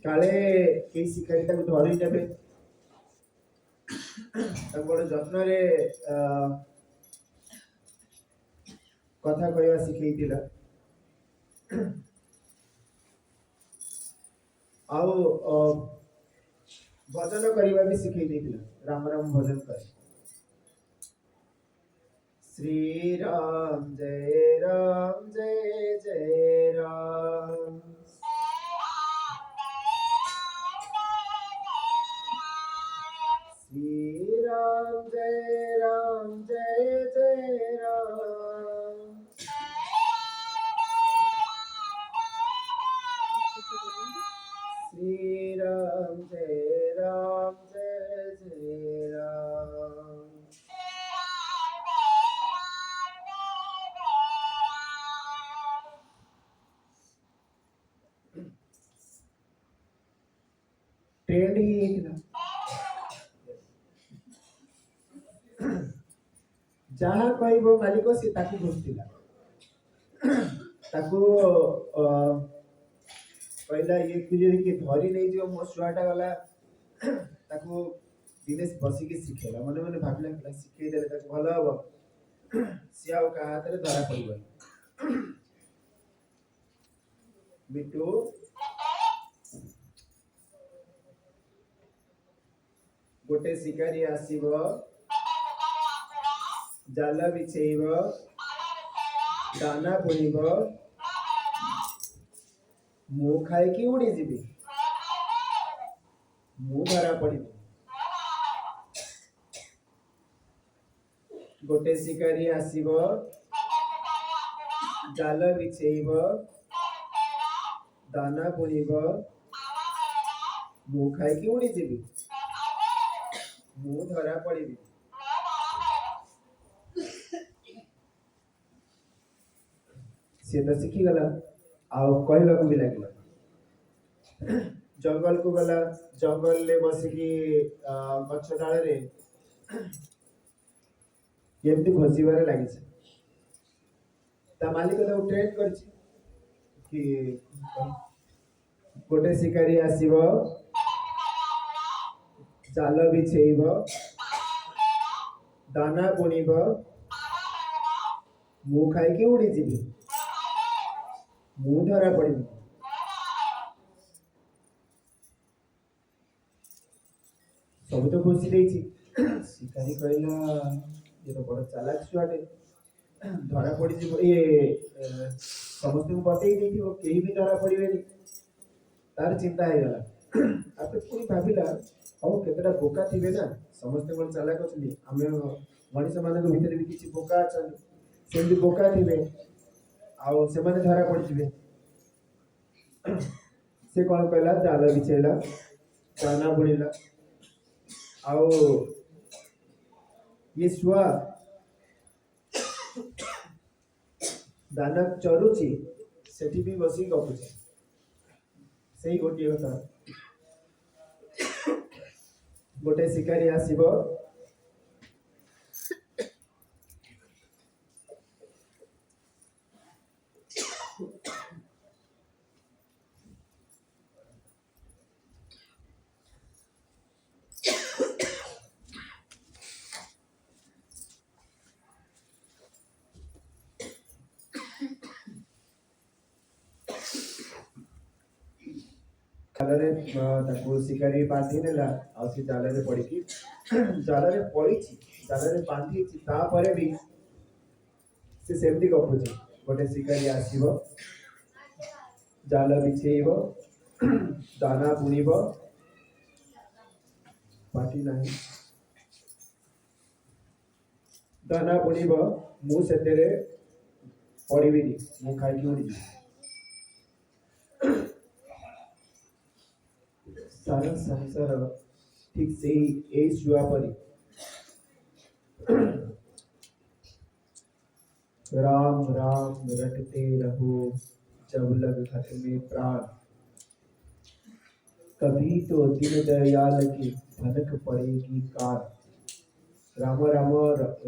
काले के शिकारी धरी ने बड़ जत्न कथा कहवा शिखई भजन करने भी शिखई राम राम भजन कर श्री राम जय जय राम श्री राम जय जय राम श्री राम जय जय राम ट्रेंड ही एक ना जहाँ कहब मालिक से घुसला कहला ये किए धरी नहीं जो मो छुआटा गला दिनेश बसिक शिखेला मन मन भाविला शिखेदे भल हम सी क्या हाथ में धरा पड़ बिटू गोटे शिकारी आसीब जाल बिछेब दाना बुणब मु खाई उड़ी जीवी मु धरा पड़ी गोटे शिकारी आसीब जाल बिछेब दाना बुणब मु खाई उड़ी जीवी मु धरा पड़ी सी तो शिखीगला कहला भी लगे जंगल को गला जंगल ले बसिकी गछ डाल केमती खोजबार लगी मालिक ट्रेन कर गोटे शिकारी आसीब जाल बिछेब दाना बुणब मु खाई उड़ी जीवी मु धरा पड़ी सब तो खुशी देची शिकारी कहला ये तो बड़ चालाक छुआटे धरा पड़ी ये समस्त को बतई कहीं भी धरा पड़े तार चिंता है गला आप पुणी भाविला हम केतटा बोका थे ना समस्त कौन चालाक अच्छे आम मनीष मान भर भी किसी बोका अच्छा से बोका थे से धरा पड़े से कौन कहला जाल बिछेला दाना बुणिला ये छुआ दाना चरुची सेठी भी बसी गपुचे से गोटे कथा गोटे शिकारी आसीब जाल शिकारी बांधी नेला जाल पड़ी जाल जाल बांधी भी से सेमती गपुचे गोटे शिकारी आसीब जाल बिछेब दाना बुणब पाटी नहीं दाना बुणब मुझे पड़बी मु खाई उड़ी सारा संसार ठीक से ही छुआ परी राम राम रटते रहो जब लग घट में प्राण कभी तो दिन दयाल की भनक पड़ेगी कार राम राम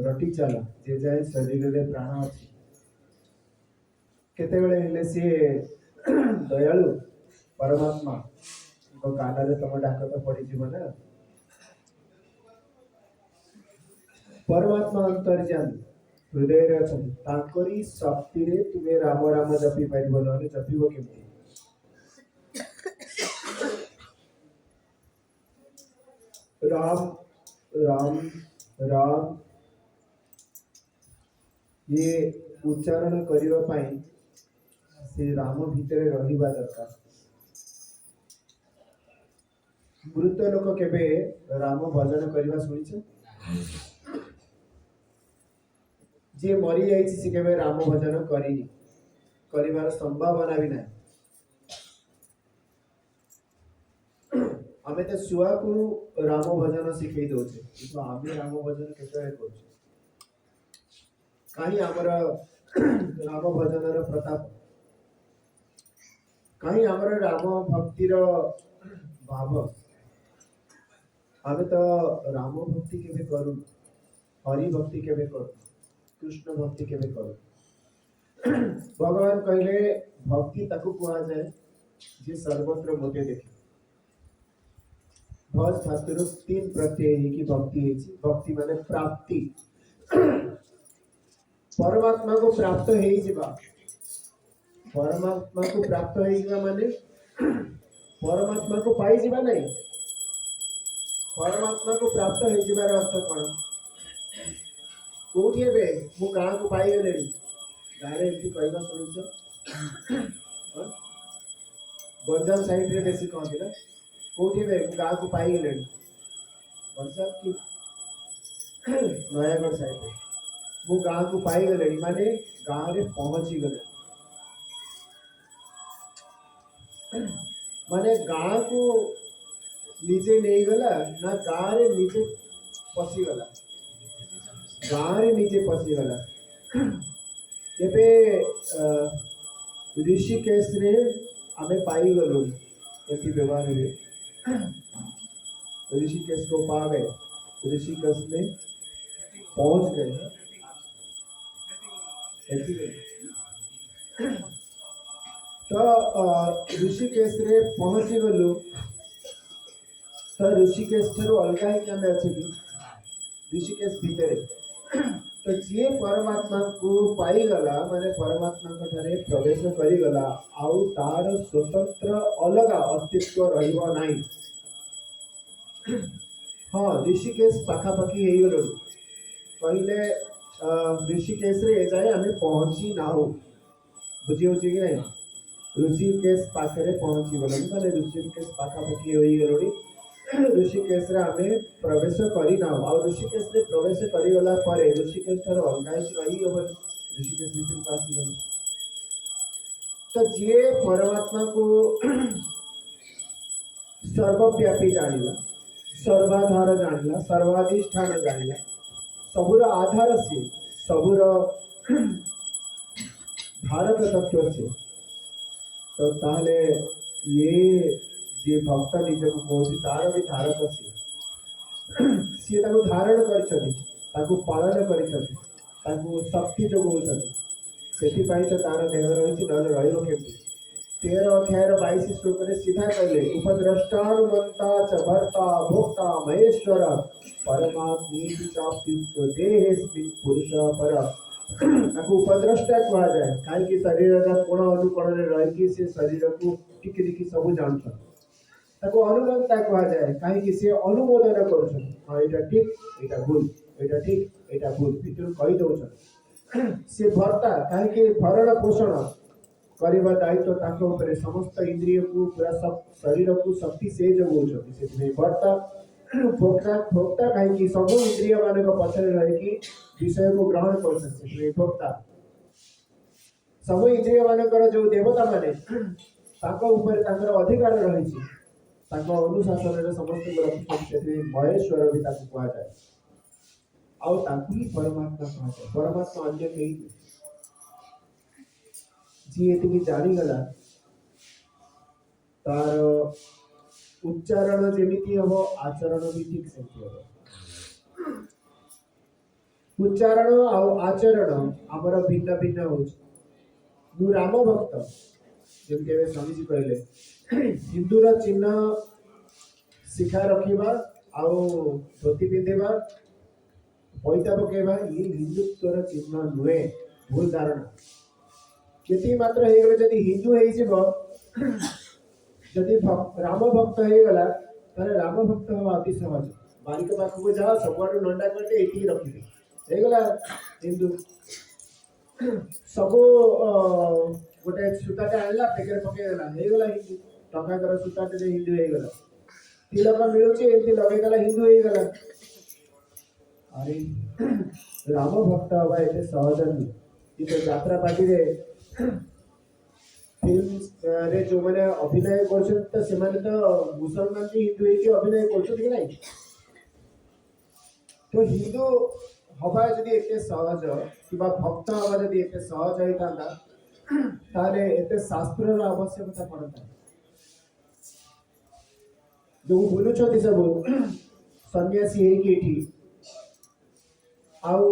रटी चल जे जाए शरीर में प्राण अच्छी केते सी दयालु परमात्मा कान तुम डाक तो पड़ ना। परमात्मा अंतर्जामी हृदय अच्छी शक्ति तुम्हें राम राम जपी पार ना जपिब केमती राम राम राम ये उच्चारण करने से राम भितर रहिबा दरकार। मृत लोक केबे राम भजन करने शुणी जे मरी जाइए सी केबे राम भजन करिनी करिवार संभावना भी ना। आमे तो छुआ को राम भजन शिखई दौचे कि आम राम भजन केतरे कर कहीं आमर राम भजन प्रताप कहीं आमर राम भक्तिर भाव आमे तो राम भक्ति केबे करू हरि भक्ति केबे करू कृष्ण भक्ति केबे करू। भगवान कहले भक्ति ताकू कहा जाए जे सर्वत्र मते देखे भज धातुर तीन प्रत्यय की भक्ति है। भक्ति माने प्राप्ति परमात्मा को प्राप्त है जीवा परमात्मा को प्राप्त है जीवा माने परमात्मा को पाई जीवा नहीं परमात्मा को प्राप्त है जीवार अर्थ कौन कोठी हेबे मु गाँ को पाई गले गारे एमती कहना शुणुच गंजाम साइड रे बेसी कहते ना कोठी हेबे मु गाँ को पाई गले गंजाम की नयागढ़ साइड रे मु गाँ को पाई गले माने गाँ रे पहुंची गले माने गाँ को निजे नहीं गला ना गाँ रे निजे पसी गला गाँ रे निजे पसी गला। एबे ऋषिकेश रे आमे पाई गलु एति व्यवहार हुए ऋषिकेश को पा गए ऋषिकेश में पहुंच गए तो ऋषिकेश रे पहुंची गलु तो ऋषिकेश ठारू अलग ही क्या अच्छे ऋषिकेश भितर तो जी परमात्मा को पाई गला माने परमात्मा ठारे प्रवेश करी गला आउ तार स्वतंत्र अलग अस्तित्व रहिबो नाही। हाँ ऋषिकेश पाखापाखी हो गलु कहले ऋषिकेश रे जाए आमे पहुंची ना हो बुझी होची कि नहीं ऋषिकेश पाखरे पहुंची गलु माने ऋषिकेश पाखापाखी हो गलु ऋषिकेश रे आमे प्रवेश करी ना आ ऋषिकेश रे प्रवेश करी गला परे ऋषिकेश ठार अलग रही हो ऋषिकेश भीतर को आसी गल तो जी परमात्मा को सर्वव्यापी जानिला सर्वाधार जानिला सर्वाधिष्ठान जानिला सबुर आधार से सबुर धारक तत्व से तो ताले ये जे भक्त निज को कौन तार भी धारक सी धारण कर पालन कर शक्ति जोगाऊँ से तार देह रही रही 13 अध्याय 22 श्लोक में सीधा कहले उपद्रष्टानुमंता च भर्ता भोक्ता महेश्वर परमात्मीति चाप्युक्त देहेस्मिन् पुरुष पर उपद्रष्टा कहा जाए कहीं शरीर का कोण अनुकोण रही से शरीर को टिकी टिकी सब जानता अनुमंता कहा जाए कहीं से अनुमोदन कर ठीक यहाँ भूल यहाँ ठीक यहाँ भूल भितर कहीदे सी भर्ता कहीं भरण पोषण करवा दायित्व समस्त इंद्रिय को पूरा सब शरीर को शक्ति से जगह भर्ता भोक्ता भोक्ता कहीं सब इंद्रिय मान पचर रही विषय को ग्रहण कर भोक्ता सब इंद्रिय मान जो देवता माने अधिकार रही अनुशासन समस्त महेश्वर भी कह जाए ही परमात्मा कह जाए परमात्मा अन्य कहीं जी ये जानीगला तार उच्चारण जमीती हम आचरण भी ठीक से हम उच्चारण आचरण आमर भिन्न भिन्न हो राम भक्त जमी स्वामीजी कहले हिंदूर चिन्ह शिखा रखा आउ धोती पिंधा पैता पकेबा ये हिंदुत्वर चिन्ह नुहे भूल धारणा केती मात्र हो गले जदि हिंदू हो जदि राम भक्त हो गला तारे राम भक्त हवा अति सहज बारिक पाखक जाओ सब नंडा करके ये रखिए हो गला हिंदू सब गोटे सूताटे आनला पेके पकईदेला हो गला हिंदू टंका सूताटे हिंदू हो गला तिलक मिलूँ एमती लगेगला हिंदू हो गला अरे राम भक्त हवा ये सहज नुहे तो यात्रा पार्टी रे फिल्म रे जो मैंने अभिनय कर मुसलमान हिंदू हो अभिनय कर तो हिंदू हवा जदि एते सहज कि भक्त हवा जदि एते सहज होता ताले एते शास्त्र आवश्यकता पड़ता जो बुलूँ सब सन्यासी होगी आउ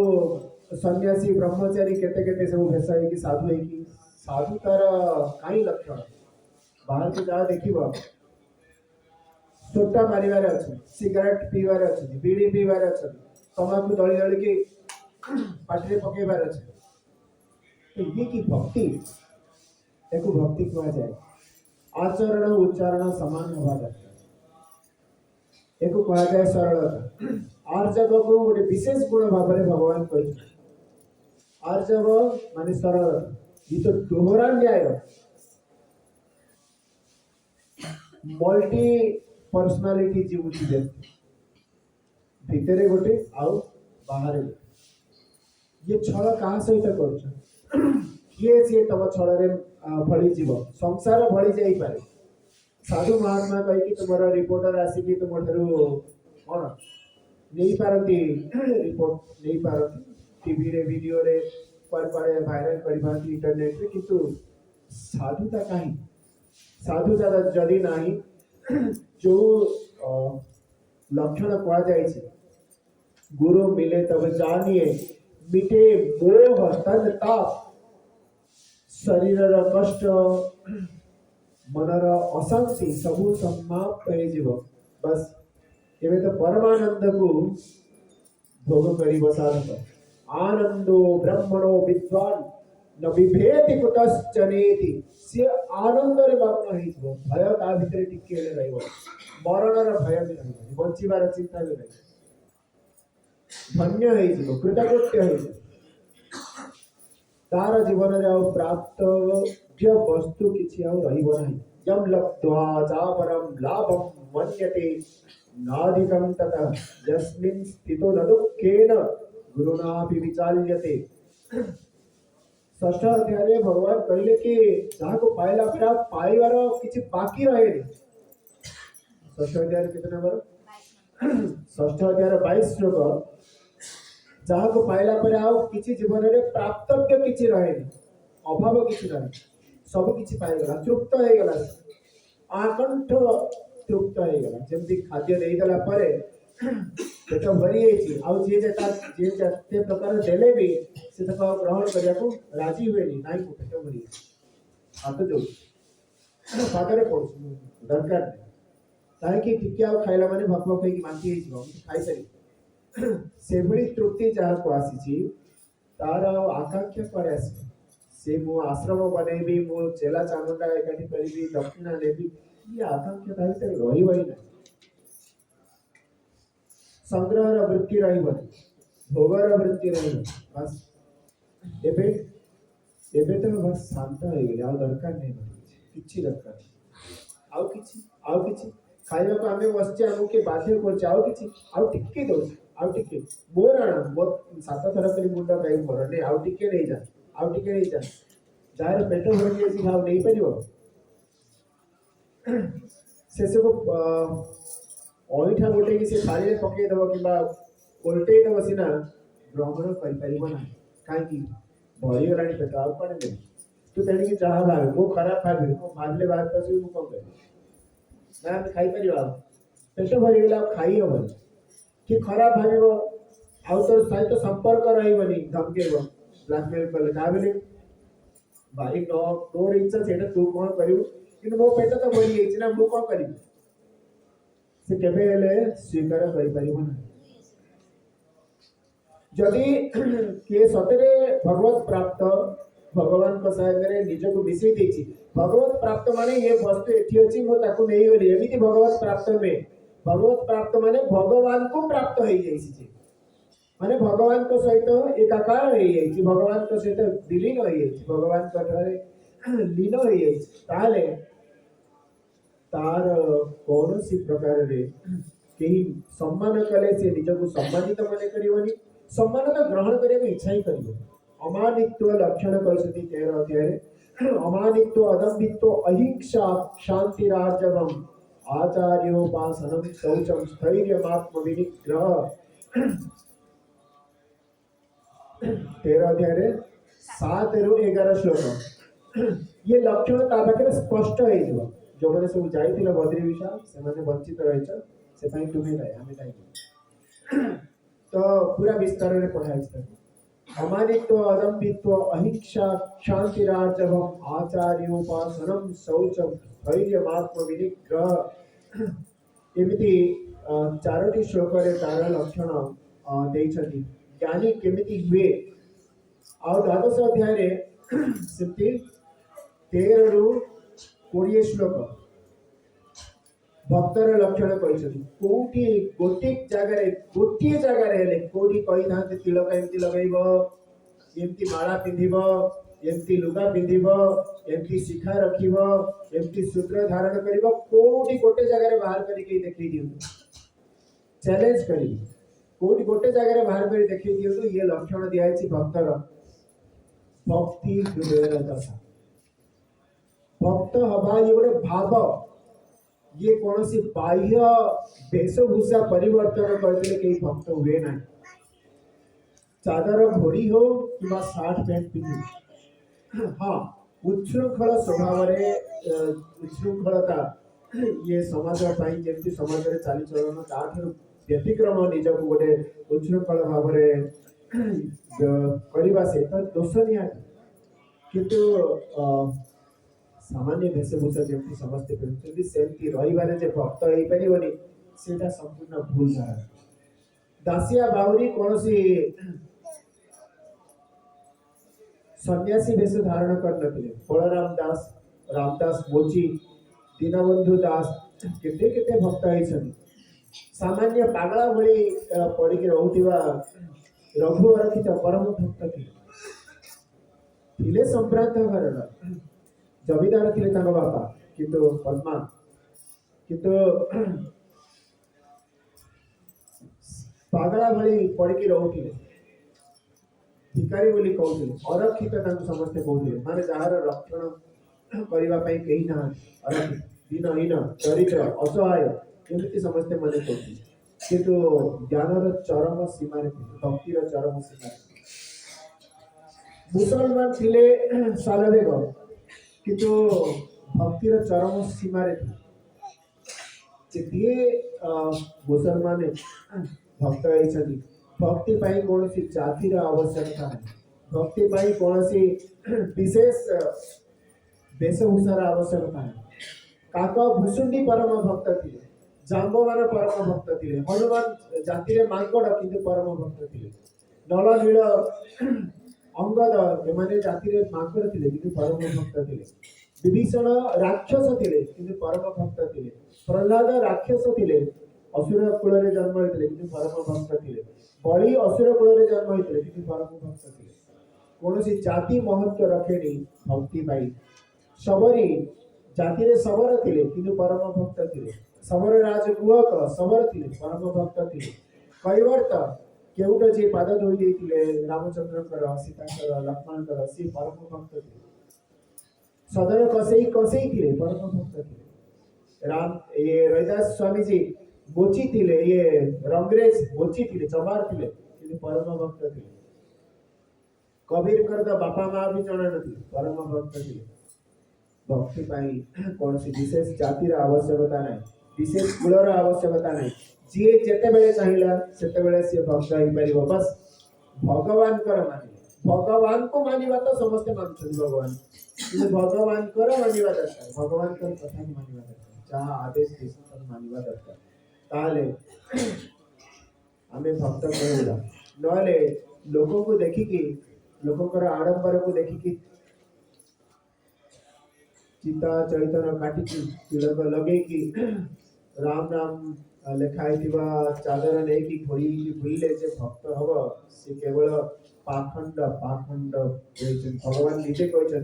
सन्यासी ब्रह्मचारी केते केते सब भेष हो साधु हो साधु तार कहीं लक्षण बाहर को जाओ देख सोटा मारे अच्छे सिगरेट पीबार अच्छे बीड़ी पीबार अच्छे तमाकू दली दली की पाटे पकेबार अच्छे तो ये कि भक्ति एक भक्ति कह जाए आचरण उच्चारण समान हवा दरकार एक कह जाए सरलता आर्जव को गोटे विशेष गुण भाव में भगवान कही आर्जव माने सरलता ये तो दोहरा न्याय मल्टी पर्सनालिटी जीवुची व्यक्ति भितरे गोटे आउ बाहर ये छल क्या सहित कर किए सी तुम छल भली जीव संसार भली जापे साधु महात्मा कहीकि तुम रिपोर्टर आसिक तुम कौन नहीं पारती रिपोर्ट नहीं पारती टीवी रे वीडियो रे पर भाइराल कर इंटरनेट रे किंतु साधुता कहीं साधुता जदि नहीं जो लक्षण कह गुरु मिले तब जानिए मिटे मोह तन ताप शरीर कष्ट मनर अशांति सबू समाप्त हो बस एवं तो परमानंद को भोग कर साधक आनंदो ब्रह्मणो विद्वान न विभेति कुतश्चनेति से आनंद रे मग्न हो भय ता भितर टिके रहिबो मरणर भय भी रहिबो बंचिबार चिंता भी रहिबो धन्य हो कृतकृत्य हो तार जीवन रे प्राप्त वस्तु किछि आउ रहिबो नाही यम लब्ध्वा चापरम लाभम मन्यते नाधिकं ततः यस्मिन् स्थितो न दुःखेन गुरुनापि विचाल्यते षष्ठ अध्याय भगवान कहले कि जहाँ को पाइला फिर पाइबार किसी बाकी रहे षष्ठ अध्याय कितने नंबर षष्ठ अध्याय 22 श्लोक जहाँ को पाइला पर आउ किसी जीवन में प्राप्तव्य किसी रहे अभाव किसी रहे सब किसी पाइगला तृप्त हो गला आकंठ तृप्त हो गला जमती खाद्य देला परे पेट भरी जाइए आउ जे जे प्रकार देले भी से ग्रहण करने को राजी हुए नहीं को पेट भरी हाथ जो पादरे पड़ दरकार नहीं टिके आ खाइला माने भक भक होई मांती खाई सारी से भली तृप्ति जहाँ को आसी तार आकांक्षा पर आसी से मो आश्रम बनैबी मो चेला चामुंडा एकाठी करी दक्षिणा नेबी ये आकांक्षा ता भीतर रहिबो ही नहीं संग्रह वृत्ति रही भोगर वृत्ति रही बस एबे एबे तो बस शांत हो गए आ दरकार नहीं किछि दरकार आउ किछि खाइबा को आमे बसचे हमु के बाध्य कर जाओ किछि आउ टिके दो आउ टिके मोर आना मोर सात थरा करी मुंडा गाई मोर ने आउ टिके नहीं जा आउ टिके नहीं जा जार पेट भर के सी खाओ नहीं परिबो से सब अइठा गोटे कि से थाली रे पके दबो किबा उल्टे दबो सिना ग्रहण कर परिबो ना काई की भरी गलानी पेट आउ कोन दे तू तेणी की चाह भाग मो खराब भाग मो मारले बात पसी मु कोन कर ना खाई परिबा पेट भरी गला खाई हो कि खराब भागो आउ तो सहित संपर्क रहिबनी धमकेबो ब्लैकमेल कर का बेले भाई नो तोर इच्छा सेटा तू कोन करियो कि मो पेट तो भरी जाई ना मु कोन करियो से केबे हेले स्वीकार करि परिबो ना जदि किए सतरे भगवत प्राप्त भगवान को सागरे निज को मिसई देछि भगवत प्राप्त माने ये वस्तु एठी अछि मो ताको नेई गली एमिति भगवत प्राप्त में भगवत प्राप्त माने भगवान को प्राप्त होई जाइछि जे माने भगवान को सहित एकाकार होई जाइछि भगवान को सहित विलीन होई जाइछि भगवान को ठारे लीन होई जाइछि ताले तार कौनसी प्रकार रे केही सम्मान कले से निज को सम्मानित माने करिवनी सम्मान तो ग्रहण करने को इच्छा ही करियो अमानित्व लक्षण कहते 13 अध्याय अमानित्व अदम्भित्व अहिंसा शांतिरार्जवम आचार्योपासनम शौचम स्थैर्यमात्म विनिग्रह 13 अध्याय रे 7 रु 11 श्लोक ये लक्षण ता पाखे स्पष्ट है जो मैंने सब जाइथिला बद्री विशाल से माने वंचित रहिछ से पई तुमे नाही हमें नाही तो पूरा विस्तार में पढ़ाई अमानित्व अदम्भित्व अहिंसा शांतिरार्जवम आचार्योपासनम शौचम धैर्यमात्म विनिग्रह एमिति चारोटी श्लोक रे तार लक्षण देइछथि ज्ञानी केमिति हुए आ द्वादश अध्याय रे सेति 13 रु 20 श्लोक भक्तर लक्षण कहते कोटी गोटे जगार हेले कोटी कही था तिलक एमती लगेब एमती माला पिंधिब एमती लुगा पिंधिब एमती शिखा रखिब एमती सूत्र धारण करिब कोटी गोटे जगार बाहर करके देखै दियो चैलेंज करी कोटी गोटे जगार बाहर कर देखै दियो ये लक्षण दिया है भक्तर भक्ति हृदय दशा भक्त हवा ये गोटे भाव ये कौन सी बाह्य वेशभूषा परिवर्तन करते कई भक्त हुए ना चादर घोड़ी हो कि सार्ट पैंट पिंधि हाँ उच्छृंखल स्वभाव रे उच्छृंखलता ये समाज पाई जेमती समाज रे चाली चलन ताठर व्यतिक्रम निज को गोटे उच्छृंखल भाव रे करबा से तो दोष नहीं किंतु सामान्य वेशभूषा जमी समस्ते पिंधुଛନ୍ତି सेमती रहिबारे जे भक्त होई परिबनी सेटा संपूर्ण भूल धारणा दासिया बावरी कोनसी सन्यासी वेश धारण कर नथिले बलराम दास रामदास मोची दीनबंधु दास केते केते भक्त होइछन सामान्य पागला भली पड़ी के रहउतिबा रघुवर की परम भक्त थिले संप्रांत घरर जमीदार थे बापा किंतु पद्मा किंतु पागला भली पड़ी रोते भिकारी बोली कहते अरक्षित समस्ते कहते माने जार रक्षण करने कहीं ना अरक्षित दीनहीन चरित्र असहाय एमती समस्ते मन कहते किंतु ज्ञानर चरम सीमा भक्तिर चरम सीमा मुसलमान थिले सालवेग किंतु भक्तिर चरम सीमा थे मुसलमान भक्त होती भक्ति पाई कौन सी जातिर आवश्यकता है भक्ति पाई कौन सी विशेष वेशभूषार आवश्यकता है काक भूषुंडी परम भक्त थे जाम्बवान परम भक्त थे हनुमान जाति मांकड़ किंतु परम भक्त थे नल नील अंगद एमाने जाति मांकड़ थे किंतु परम भक्त थे विभीषण राक्षस थे किंतु परम भक्त थे प्रहलाद राक्षस थे असुर कूल जन्म होते किंतु परम भक्त थे बलि असुर कूल जन्म होते किंतु परम भक्त थे कौन सी जाति महत्व रखेनी भक्ति पाई सबरी जाति सबर थे किंतु परम भक्त थे सबर राज गुहक सबर थे परम भक्त थे कैवर्त केउट जे पाद धोई देते रामचंद्र सीता लक्ष्मण सी परम भक्त थे सदन कसई थे परम भक्त थे राम ये रविदास स्वामी जी मोची थे ये रंगरेज मोची थे चमार थे किंतु परम भक्त थे कबीर कर तो बापा माँ भी जाना नहीं परम भक्त थे भक्ति पाई कौन सी विशेष जातिर आवश्यकता नहीं विशेष कुलर आवश्यकता नहीं जी जेते बेले चाहिला सेते बेले से भक्त होई परिबो बस भगवान कर मानिबा भगवान को मानिबा तो समस्त मानछन भगवान किंतु भगवान कर मानिबा दरकार भगवान कर कथा मानिबा दरकार जहाँ आदेश देश मानिबा दरकार ताले आमे भक्त कहूला नले लोक को देखिकी लोककर आडंबर को देखिकी चिता चैतन्य काटिकी तिलक लगेकी राम नाम लेखाई चादर नहीं घोड़ी बुले जे भक्त हब से केवल पाखंड पाखंड भगवान निजे कहते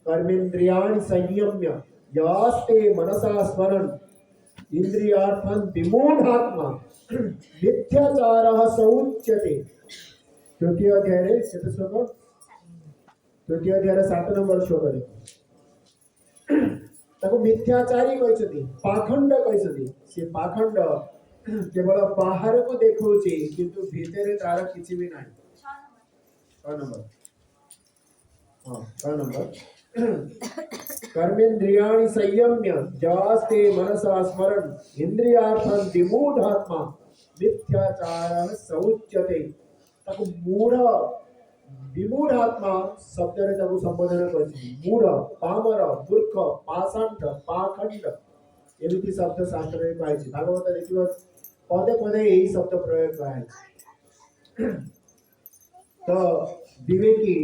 कर्मेन्द्रियाणि संयम्य यास्ते मनसा स्मरण इंद्रियार्थन विमूढ़ात्मा मिथ्याचारः सौच्यते। तृतीय अध्याय केते श्लोक तृतीय अध्याय 7 नंबर श्लोक रे ताको मिथ्याचारी कहछथि पाखंड कहछथि से पाखंड केवल बाहर को देखौछि किंतु भीतर तार किछि भी नाही। 6 नंबर हां 6 नंबर कर्मेन्द्रियाणि संयम्य जास्ते मनसा स्मरण इंद्रियार्थं विमूढ़ात्मा मिथ्याचारः सौच्यते। ताको मूढ़ विमूढ़ात्मा शब्द रे ताको संबोधन करछि मूढ़ पामर मूर्ख पाषांड पाखंड एमिति शब्द शास्त्र रे पाइछि भागवत देखिबो पदे पदे एही शब्द प्रयोग कराय। तो विवेकी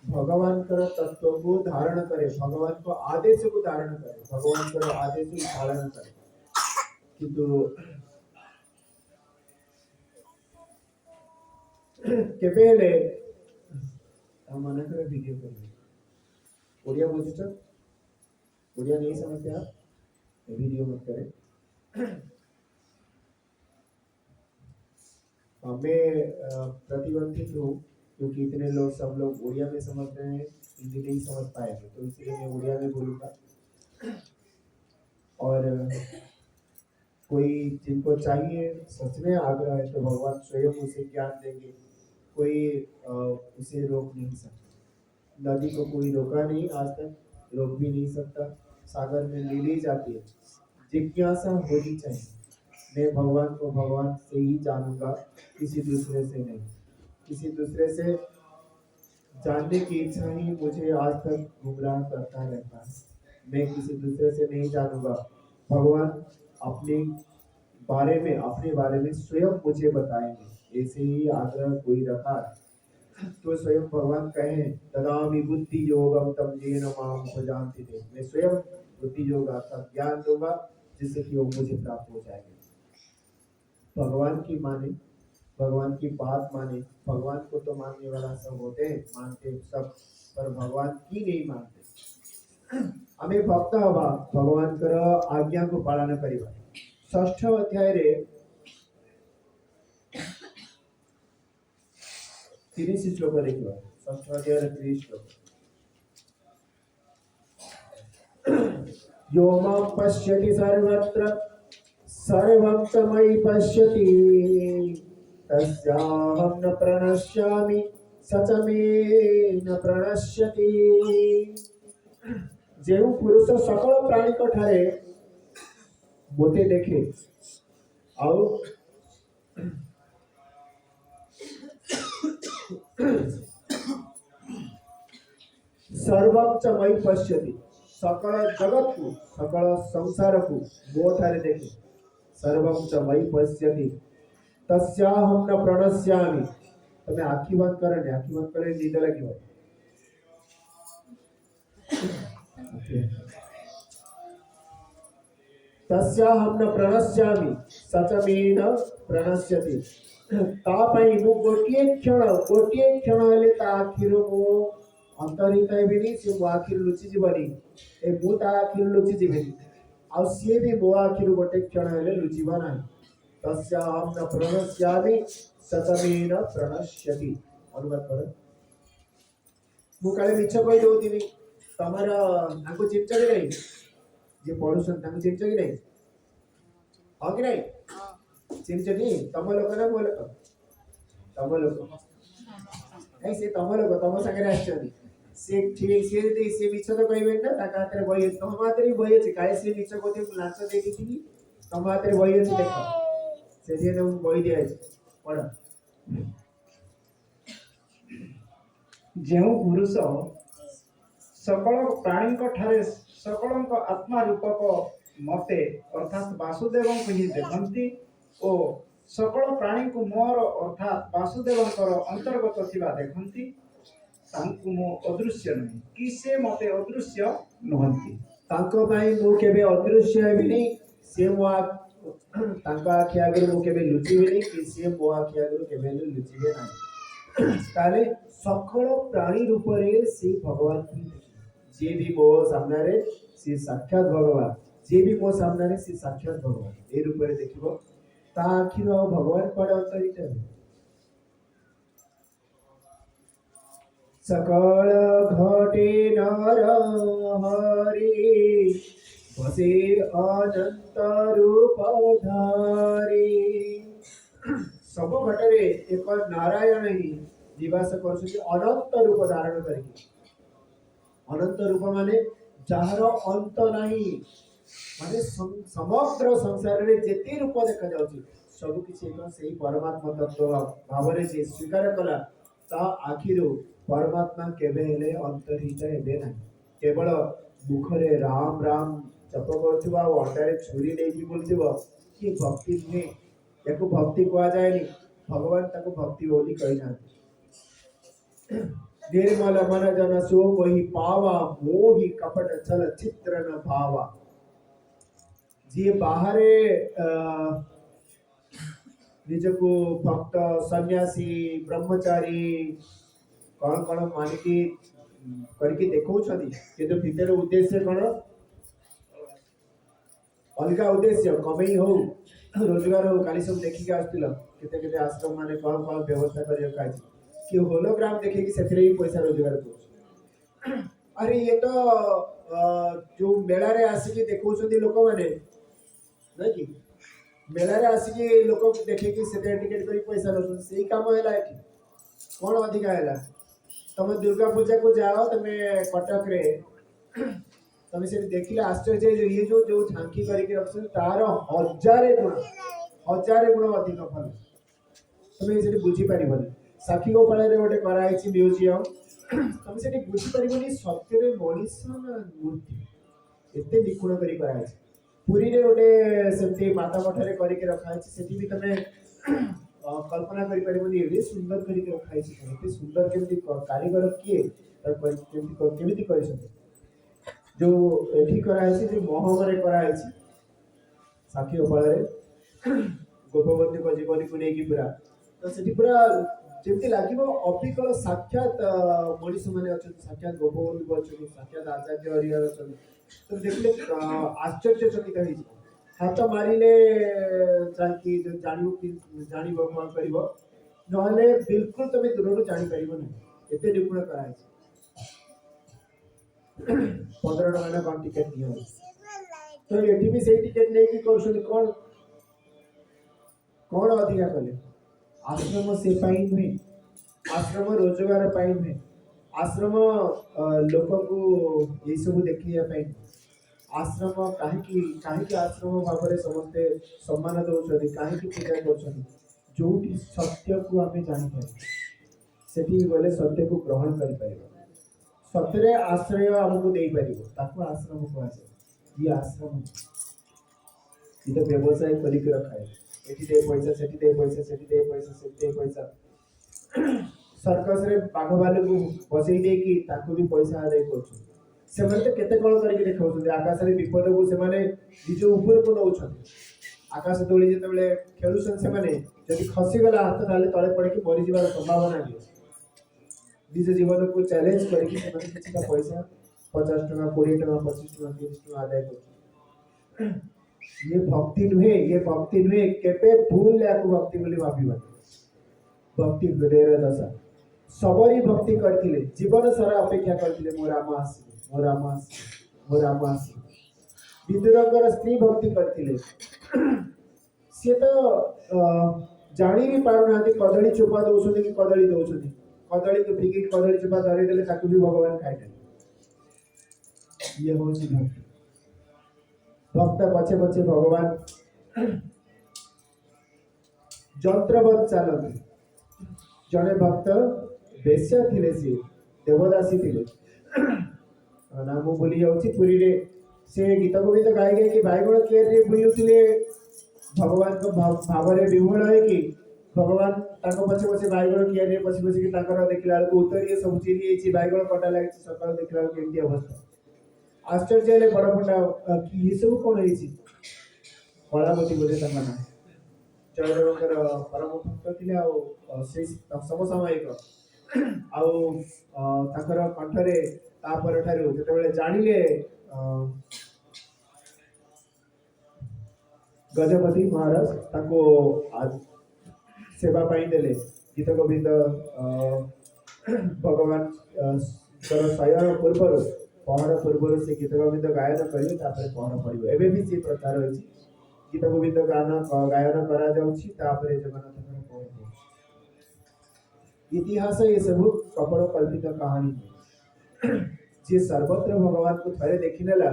भगवान कर तत्व को धारण करे भगवान को आदेश को धारण करे भगवान कर आदेश को पालन करे किंतु केबेले मन करे वीडियो कर ओडिया बुझछ ओडिया नहीं समझते आप वीडियो मत करे। मैं प्रतिबंधित हूँ क्योंकि इतने लोग सब लोग उड़िया में समझ रहे हैं हिंदी नहीं समझ पाएंगे तो इसलिए मैं उड़िया में बोलूँगा। और कोई जिनको चाहिए सच में आग्रह है तो भगवान स्वयं उसे ज्ञान देंगे कोई उसे रोक नहीं सकता। नदी को कोई रोका नहीं आज तक रोक भी नहीं सकता सागर में ले ली जाती है जिज्ञासा होनी चाहिए। मैं भगवान को भगवान से ही जानूंगा किसी दूसरे से नहीं किसी दूसरे से जानने की इच्छा ही मुझे आज तक गुमराह करता रहता है। मैं किसी दूसरे से नहीं जानूंगा भगवान अपने बारे में स्वयं मुझे बताएंगे। ऐसे ही आग्रह कोई रखा तो स्वयं भगवान कहें ददामि बुद्धि योगम तम येन माम उपजानति ते मैं स्वयं बुद्धि योग का ज्ञान दूंगा जिससे कि वो मुझे प्राप्त हो जाएगा। भगवान की माने भगवान की बात माने भगवान को तो मानने वाला सब होते मानते सब पर भगवान की नहीं मानते। हमें भक्त हवा भगवान कर आज्ञा को पालन करिबा। 6 अध्याय रे 30 श्लोक देखिबा 6 अध्याय रे 30 श्लोक यो मां पश्यति सर्वत्र सर्वं च मयि पश्यति तस्याहं न प्रणश्यामि स च मे न प्रणश्यति। जेउ पुरुष सकल प्राणी को ठारे मोते देखे आउ सर्वं च मयि पश्यति सकल जगत को सकल संसार को मो ठारे देखे सर्वं च मयि पश्यति तस्याहं न प्रणश्यामि। तमे आखी बंद करे नींद लगी तस्याहं न प्रणश्यामि स च मे न प्रणश्यति। तापई मु गोटिए क्षण हेले ता आखिर मो अंतरित हेबिनी से मो आखिर लुचि जीवनी ए मु ता आखिर लुचि जीवनी आ सी भी मो आखिर गोटे क्षण हेले लुचिबा नाही। तस्याहं न प्रणश्यामि स च मे न प्रणश्यति। अनुवाद कर मु काले मिछ कहि दोतिनी तमरा आको चिंता कि नहीं जे पढुसन ताको चिंता कि नहीं हां कि नहीं चिंता नहीं तम लोक ना बोल तम लोक नहीं से तम लोक तम संगे आछनी से ठीक से मिछ तो कहबे ना ताका हाथ बही तम हाथ रे बही अछि काय से मिछ कोते लांच दे दिथिनी तम हाथ रे बही अछि देखो से जे न बही दे अछि पढ जेउ पुरुष सकल प्राणी ठारे सकल आत्मा रूपक मते अर्थात वासुदेव को ही देखती और सकल प्राणी को मोर अर्थात वासुदेव अंतर्गत थिबा देखती तांकु मो अदृश्य नहीं कि से मते अदृश्य नहंती तांको भाई मु केबे अदृश्य हेबिनी से मो तांका आखि आगे मु केबे लुचिबिनी कि से मो आखि आगे केबे लुचिबे नहीं ताले सकल प्राणी रूप रे से भगवान की जे भी मो सामने रे से साक्षात भगवान जे भी मो सामने रे से साक्षात भगवान ए रूप रे देखिबो ता आखि भगवान पड़े अंतरित सकल घटे नर हरि बसे अनंत रूप धारी सब घटरे एक नारायण ही निवास कर अनंत रूप धारण करके अनंत रूप माने जार अंत नहीं माने समग्र संसार रे जेते रूप देखा जाउची सब किसी एक सही परमात्मा तत्व भाव रे जे स्वीकार कला ता आखिरो परमात्मा केबे हेले अंतरहित हेबे नाही केवल मुखरे राम राम जप करथुवा और अंडारे छुरी लेकी बोलथिबो कि भक्ति नुहे याको भक्ति कहा जायनी भगवान ताको भक्ति बोली कहि ना निर्मल मन जन सो वही पावा मोहि कपट चल चित्र न भावा जे बाहरे निजको भक्त सन्यासी ब्रह्मचारी कौन कौन मानिकी करके देखौछथि किंतु भीतर उद्देश्य कौन अलग उद्देश्य कमई हो रोजगार हो काली सब देखिक आसतिल केते केते आश्रम माने कौन कौन व्यवस्था कर रखा है कि होलोग्राम देखि कि सेथरे ही पैसा रोजगार कर अरे ये तो जो मेला रे आसी देखौछथि लोक माने नहीं कि मेला रे आसी लोक देखि कि सेते टिकट करी पैसा रोज सेही काम हैला एठी कौन अधिका हैला तुम दुर्गा पूजा को जाओ तुम कटक रे तुम से देखिले आश्चर्य ये जो जो झांकी करके रख तार हजारे गुण अधिक फल तुम से बुझी पारिबनी साखी गोपाल रे गोटे कराई छि म्यूजियम तुम से बुझी पारिबनी सत्य रे मनीष ना मूर्ति एते निपुण करी कराई छि पुरी रे गोटे सेमती माता मठ रे करके रखा छि सेठी भी तुम कल्पना करि पारिबनी एते सुंदर करके रखा छि एते सुंदर केमती कारीगर किए केमती करि सके जो एठी कराई छि जो मोहमरे कराई छि साखी गोपाल रे गोपवंती को जीवन को नेकी पूरा तो सेठी पूरा जेमती लागिबो अपिकल साक्षात मनीष माने अछन साक्षात गोपवंती को अछन साक्षात आचार्य हरिहर अछन तो देखले आश्चर्य चकित होई हाथ मारिले जाकी जो जानिबो कौन करिवो नहले बिल्कुल तमे दूरରୁ जानि परिबो नै एते निपुण कराई 15 टका कौन टिकट दियो तो एठी भी सेही टिकट नै कि करछन कौन कौन अधिका कले आश्रम से पाई नुहे आश्रम रोजगार पाई नुहे आश्रम लोक को ये सब देखिया पाई आश्रम कहीं आश्रम भाव में समस्ते सम्मान दौरान कहीं पूजा कर जो सत्य को आम जापर से गले सत्य को ग्रहण कर सत्य आश्रय आमको दे पार आश्रम कहुए ये आश्रम ये तो व्यवसाय करके रखाए ये दे पैसा से दे पैसा से दे पैसा से दे पैसा सर्कस रे बाघ भालू को बसई देकी भी पैसा आदाय कर से तो केते कौन करके देखा आकाश में विपद को से निज ऊपर को नौ आकाश दोली जो खेलुन से जब खसीगला हाथ ताले तले पड़े मरी जावार संभावना है निज जीवन को चैलेंज करके पैसा 50 टका 20 टका 25 टका 30 टका आदाय कर ये भक्ति नुहे केबे भूल या भक्ति बोली भाबिबा भक्ति हृदय दशा सबरी भक्ति करथिले जीवन सारा अपेक्षा करथिले मोर राम विदुरकर स्त्री भक्ति करथिले से तो जानी भी पारु ना कदली चोपा दौरान कि कदली दौरान कदली को फिकी कदली चोपा धरी देले ताकू भी भगवान खाइले ये होची भक्ति भक्त पछे पछे भगवान जंत्रवत चलती जड़े भक्त बेश्या थिले सी देवदासी थिले नाम बोली जाउची पुरी रे से गीत गोविंद गाई गाई कि बाइगण किए बुलुले भगवान को भाव में विभोल है कि भगवान पछे पछे बाइगण किए बसी बसिक देखला उत्तरीय सब चिरी बाइगण कटा लगी सकाल देखला केमती अवस्था आश्चर्य है बड़ पंडा कि ये सब कौन है कलामती बोले ना जयदेवकर परम भक्त थे समसामयिक आर कंठरे जो जानिले गजपति महाराज सेवा पाई देले गीत गोविंद भगवान शयन पूर्व पहर पूर्व से गीत गोविंद गायन कले पहर पड़ो एवं भी सी प्रथा रही गीत गोविंद गान गायन करा जगन्नाथ इतिहास ये सब कपड़ कल्पित कहानी जी सर्वत्र भगवान को थे देखिनेला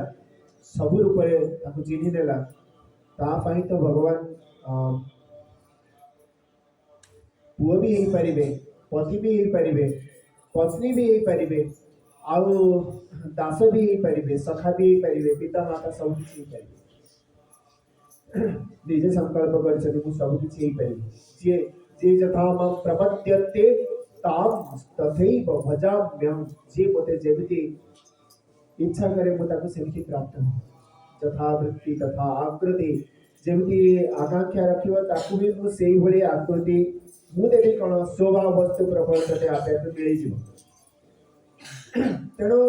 सब रूप चिन्ह नेला तापाई तो भगवान पुओ भी हो पारे पति भी हो पारे पत्नी भी हो पारे आउ दास भी हो पारे सखा भी हो पारे पिता माता सब किसी हो पारे निजे संकल्प कर सब किसी हो पारे जे जे यथा मां प्रपद्यन्ते ताम तथैव भजाम्यहं जे मते जेमिति इच्छा करे मु ताको सेमिति प्राप्त हो यथा वृत्ति तथा आकृति जेमिति आकांक्षा रखिबो ताकू भी मु सेही भली आकृति मु देबी कोन स्वभाव वस्तु प्रपंचते आपे आपे मिली जिवो तेनो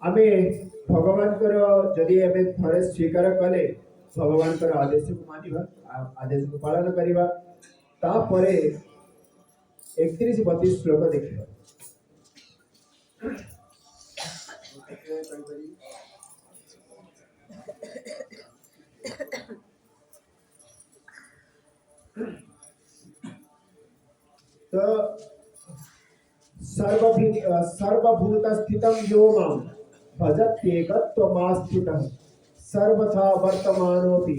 आमे भगवान कर जदि आमे थरे स्वीकार कले भगवान कर आदेश को मानिबा आदेश को पालन करिबा तापरे 31-32 श्लोक देखिबा तो सर्वभूत स्थितं यो मां भजत्येकत्वमास्थितः सर्वथा वर्तमानोऽपि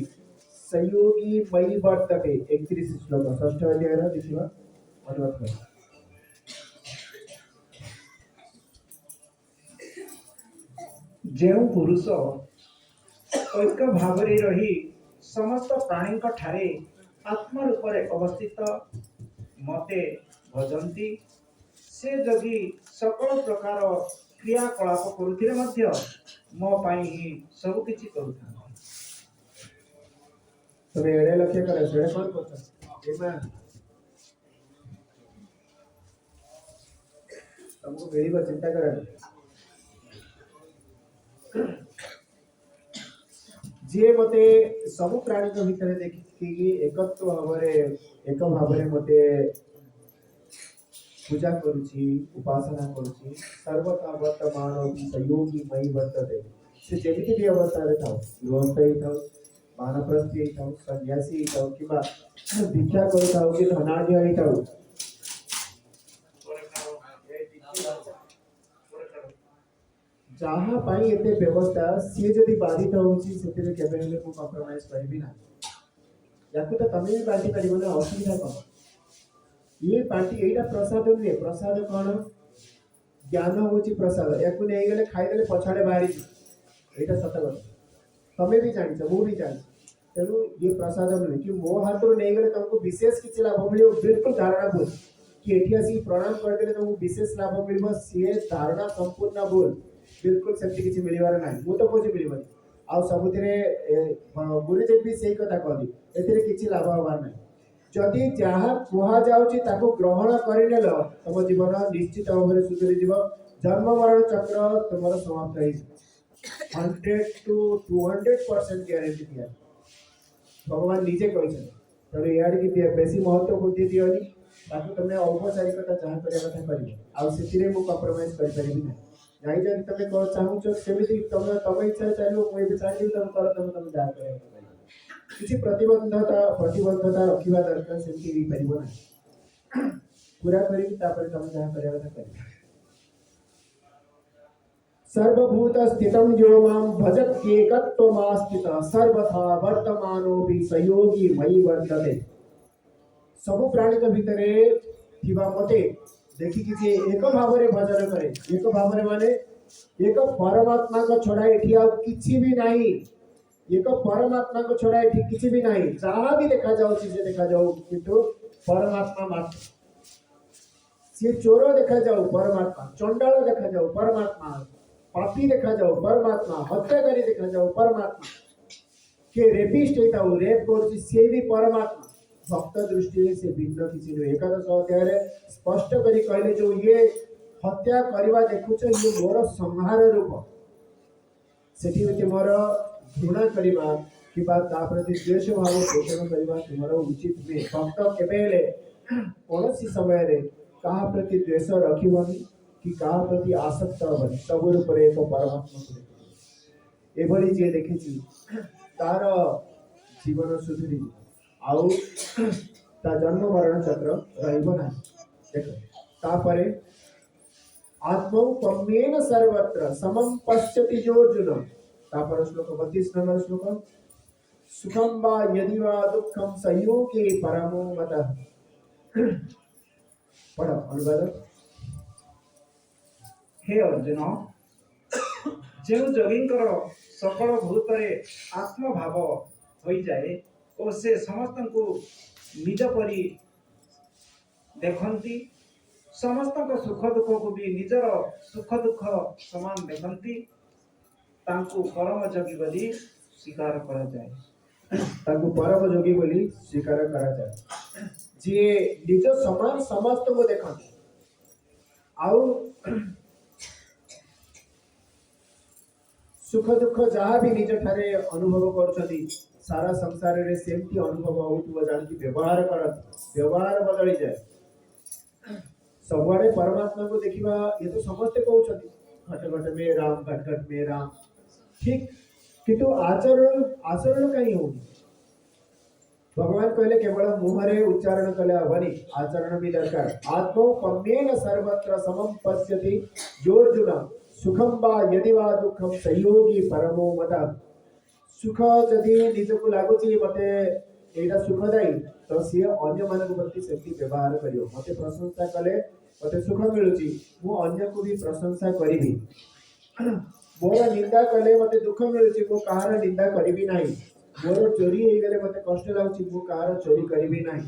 संयोगी मयि वर्तते 31 श्लोक षष्ठ अध्याय देखिबा अनुवाद कर जेउ पुरुष ऐक्य भावरे रही समस्त प्राणी ठारे आत्मा रूप अवस्थित मते भजंती से जदि सकल प्रकार क्रियाकलाप करुथिले मध्य मो पाई ही सब किछि करुथा तबे एडे लक्ष्य करे से कौन करता एमा तुमको मेरी बात चिंता करे जे मते सब प्राणी के भीतर देखि एकत्व भावरे मते पूजा करुछि उपासना करुछि सर्वथा वर्तमान सहयोगी मई वर्तते से जेमिति भी अवस्था रे थाओ गृहस्थ ही थाओ वानप्रस्थी ही थाओ सन्यासी ही थाओ किबा भिक्षा करि थाओ कि धनाढ्य ही थाओ जहाँ पाई एते व्यवस्था सी जदि बाधित होउछि सेते केबे हेले को कॉम्प्रोमाइज करबी ना याकू तो तमे भी बांटी परिबो ना असुविधा कम ये पार्टी एटा प्रसाद नुहे प्रसाद कौन ज्ञान होची प्रसाद याकू नहीं गले खाई देले पछाड़े बाहरी एटा सत कथा तमे भी जानि छ वो भी जानि तेनु ये प्रसाद नुहे कि मो हाथ रो नहीं गले तुमको विशेष किछ लाभ मिलियो बिल्कुल धारणा भूल कि एठी आसी प्रणाम कर देले तुमको विशेष लाभ मिलबो से धारणा संपूर्ण भूल बिल्कुल सेमति किछ मिलिवार नाही मु तो कोछि मिलिबनी आ सबुतिरे गुरुदेव भी सही कथा कहली एथिरे किछ लाभ होबार नाही जदि जहाँ कह जाऊँ ग्रहण कर तुम जीवन निश्चित भाव में सुधरी जीव जन्म मरण चक्र तुम समाप्त हो 100 to 200% ग्यारंटी दिया भगवान निजे कहते तेणु यार कि बेसी महत्व बुद्धि दियोनी ताकि तुम औपचारिकता जहाँ करता कर कम्प्रोमाइज करें ना जदि तुम चाहूच सेमती तुम तुम इच्छा चलो मुझे चाहिए तुम कर तुम जहाँ कर किसी प्रतिबद्धता रखिबा दरकार सेमती भी परिबो ना पूरा करी तापर तुम जहाँ करबा था करी सर्वभूत स्थितं यो मां भजत्येकत्वमास्थितः सर्वथा वर्तमानोऽपि सहयोगी मयि वर्तते सब प्राणी के भितरे थिबा मते देखि कि जे एक भाव रे भजन करे एक भाव रे माने एक परमात्मा को छड़ा एठी आ किछि भी नाही एक परमात्मा को छड़ा एठी किछि भी नाही जहाँ भी देखा जाऊ से देखा जाऊ किंतु परमात्मा मात्र से चोर देखा जाऊ परमात्मा चंडाल देखा जाऊ परमात्मा पापी देखा जाऊ परमात्मा हत्याकारी देखा जाऊ परमात्मा के रेपिस्ट होता रेप कर सी भी परमात्मा भक्त दृष्टि से भिन्न किसी नुहे एकादश अध्याय स्पष्ट करी कहले जो ये हत्या करवा देखुच ये मोर संहार रूप सेठी मोर घृणा करवा किबा ता प्रति द्वेष भाव पोषण करवा तुमर उचित नुहे भक्त केबेले कौनसी समय रे कहा प्रति द्वेष रखिबनी कि कहा प्रति आसक्त हबनी सब रूप एक परमात्मा को एभली जे देखिछि तार जीवन सुधुरी आउ ता जन्म मरण चक्र रहिबो ना देख तापरे आत्मौ पम्येन सर्वत्र समं पश्यति योर्जुन तापर श्लोक 32 नंबर श्लोक सुखम वा यदि वा दुःखम संयोगे परमो मतः पढ़ अनुवाद हे अर्जुन जो जोगींकर सकल भूतरे आत्मभाव हो जाए और से समस्त को निज परी देखती समस्त को सुख दुख को भी निजर सुख दुख समान देखती तांकु परम जोगी बोली स्वीकार करा जाए ताकू परम जोगी बोली स्वीकार करा जाए जे निज समान समस्त को देखते आउ सुख दुख जहाँ भी निज ठारे अनुभव कर सारा संसार रे सेमती अनुभव होतुव जानकी व्यवहार कर व्यवहार बदली जाए सबुआडे परमात्मा को देखिबा ये तो समस्ते कहउछथि घट घट में राम घट घट में राम ठीक किंतु आचरण आचरण कहीं होनी भगवान कहले केवल मुहरे उच्चारण कले हबनी आचरण भी दरकार आत्मौ पम्येन सर्वत्र समं पश्यति योर्जुन सुखम वा यदि वा दुःखम संयोगी परमो मतः सुख जदि निजको लागुची मते एटा सुखदायी तो सी अन्य मानक प्रति सेमती व्यवहार करियो मते प्रशंसा कले मते सुख मिलुची मु अन्य को भी प्रशंसा करिबी मोर निंदा कले मते दुख मिलुची मु कहार निंदा करिबी नाही मोर चोरी हे गले मते कष्ट लागुची मु कहार चोरी करिबी नाही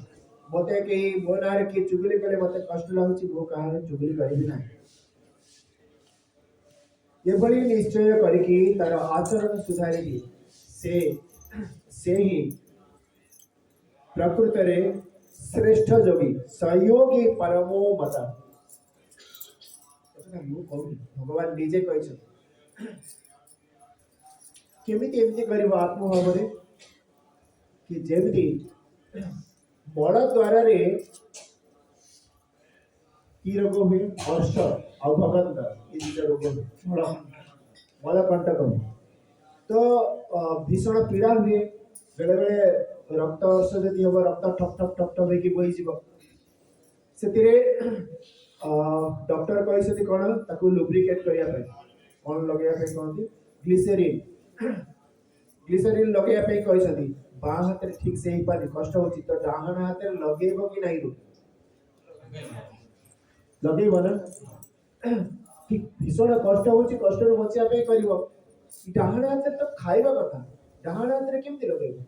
मते के मो नार के चुगली कले मते कष्ट लागुची मु कहार चुगली करिबी नाही ये बड़ी निश्चय करके तार आचरण सुधारी से ही प्रकृत रे श्रेष्ठ जोगी सहयोगी परमो मता भगवान निजे कहि केमिति एमति करिबो आत्मभाव रे कि जेमति बड़ द्वारा रे की रोग हुए हर्ष अभगंत ये दुटा रोग हुए मलकंटक हुए तो भीषण पीड़ा हुए बेले बेले रक्त हर्ष जदि हम रक्त ठप ठप ठप ठप होगी बोई जीव से डॉक्टर कहते कौन ताकू लुब्रिकेट करने कौन लगे कहते ग्लिसेरिन ग्लिसेरिन लगे कहते बाँ हाथ में ठीक से ही पानी कष्ट हो तो डाहाण हाथ में लगेब कि नहीं लगेब ना ठीक भीषण कष्ट हो कष्ट बचापी कर डाहाण हाथ तो खाइबा कथा डाहाण हाथ में केमती लगेब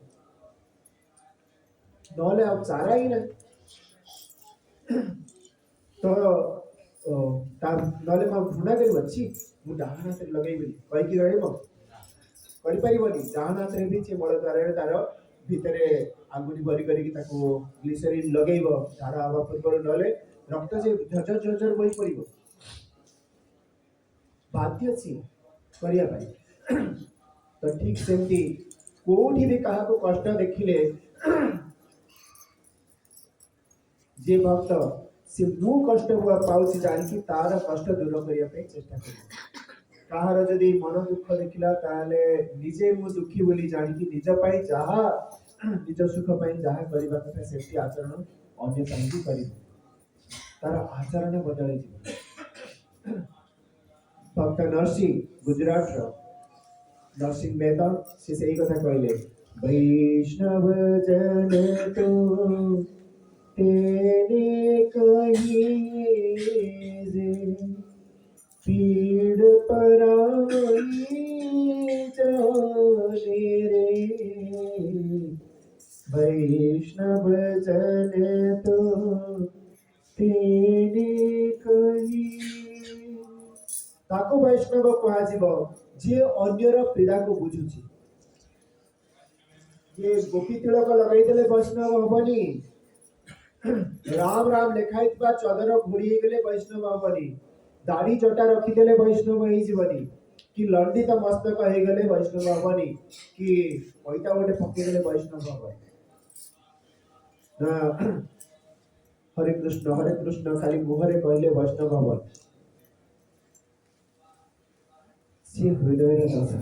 नहले अब चारा ही ना तो नहले मैं घृणा कर डाहाण हाथ में लगेबी कहीकि रही डाहाण हाथ में भी मल द्वारा तार भितर आंगुठी भरी करके ग्लिसरीन लगेब झाड़ा हवा पूर्व नहले रक्त से झरझर झरझर बही पड़ बाध्य सी करने तो ठीक सेमती कोठी भी कहा को कष्ट देखिले जे भक्त से मु कष्ट हुआ पाउछि जानिकी तार कष्ट दूर करने चेष्टा कर कहार जदि मन दुख देखिला ताले निजे मु दुखी बोली जानिकी निज पाई जहा निज सुख पाई जहा करबा कथा सेमती आचरण अन्य पाई भी करिब तार आचरण बदल भक्त नरसिंह गुजरात नरसिंह मेहता से सही कथा कहले वैष्णव जन तो तेरे कहिए जे पीड़ पराई जाने रे, वैष्णव जन तो तेने कही। ताको वैष्णव कुहाଯିब जे अन्यर पीड़ा को बुझुची। ये गोपी तिलक लगेदेले वैष्णव हबनी, राम राम लेखाई चदर घोड़ी गले वैष्णव हबनी, दाढ़ी जटा रखीदेले वैष्णव होइजिबनी, कि लंडित मस्तक हो गले वैष्णव हबनी, कि पैता गोटे पकेदेले वैष्णव हबनी। हरे कृष्ण खाली मुहरे कहले वैष्णव हबनी। सी हृदय दशा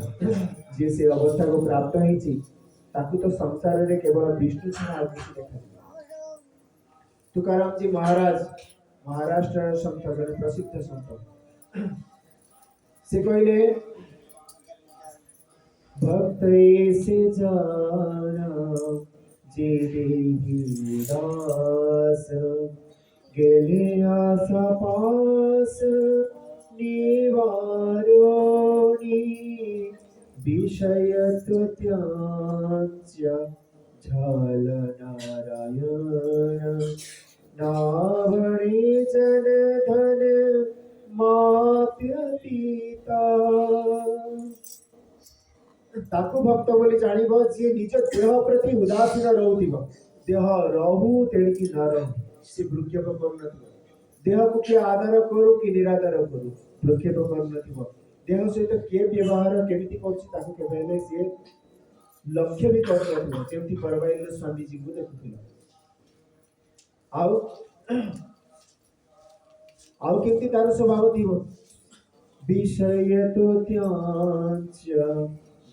जे से अवस्था को प्राप्त होइछि ताकू तो संसार रे केवल विष्णु छाड़ा और किसी देखा। तुकाराम जी महाराज महाराष्ट्र संत जन प्रसिद्ध संत से कहले भक्त से जाना जे देहि दास, गेले आसा पास निवारोणी, विषय त्याज्य झाल नारायण, नावणे जन धन माप्य पिता। ताकू भक्त बोली जानिब जे निज देह प्रति उदासीन रहउथिब, देह रहू तेणिकी न रहू से भ्रुक्षेप करुनथिब। देह को किए आदर करू कि निरादर करू भ्रुक्षेप करुनथिब। देह सहित किए व्यवहार केमिति करछि ताकू केबे हेले से लक्ष्य भी करुनथिब, जेमति परवाइल स्वामी जी को देखुथिल। आउ केमति तार स्वभाव थिब, विषय तो त्याज्य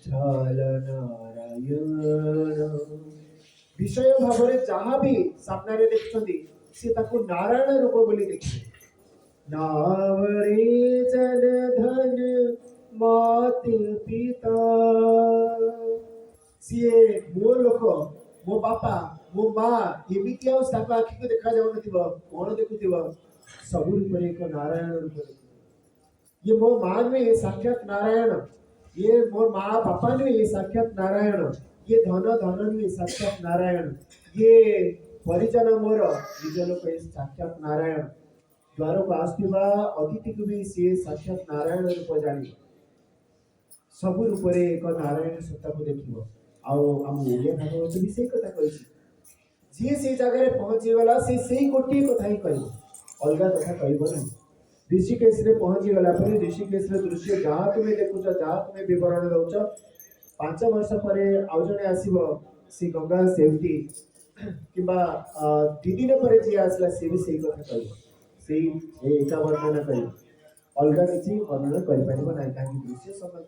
झाल नारायण। विषय भाव रे जहाँ भी सामने रे देखछन्ती से ताको नारायण रूप बोली देखिए। नावरे जन धन मात पिता, सीए मो लोक मो बापा मो माँ एमिति आ ताको आखि को देखा जाउ नथिब, कोन देखुथिब सब रूप रे एक नारायण रूप देखुथिब। ये मो माँ नुहे साक्षात नारायण, ये मोर माँ बापा नुहे साक्षात नारायण, ये धन धन नुहे साक्षात नारायण, ये परिजन मोर निज लोक साक्षात नारायण। द्वार को आसुवा अतिथि को भी सी साक्षात नारायण रूप जानी सब रूप रे एक नारायण सत्ता को देखिबो। आउ हम ओडिया भागवत भी से कथा कहिछि, जे से जगह रे पहुंची गला से गोटे कथा ही कहबो, अलगा कथा कहबो नहीं। ऋषिकेश रे पहुंची गला पर ऋषिकेश रे दृश्य जहाँ तुम्हें देखुच, जहाँ तुम्हें विवरण दउच, 5 वर्ष परे आउ जने आसीबो से गंगा सेवती किबा 2 दिन परे जे आसला से भी सही कथा कहबो, सेही एका वर्णना कहबो, अलगा किछि वर्णना करि पारिबो नाही। काहे दृश्य संबंध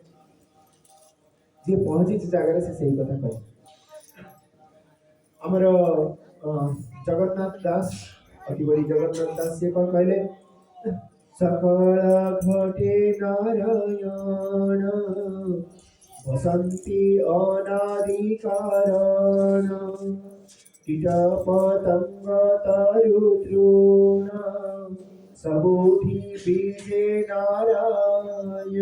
जे पहुंची जगह से सही कथा कहबो। हमर जगन्नाथ दास अति बड़ी जगन्नाथ दास से कौन कहले, सकल घटे नारायण वसंती अनादि कारण, कीट पतंग तरु तृण सबुठी बीजे नारायण।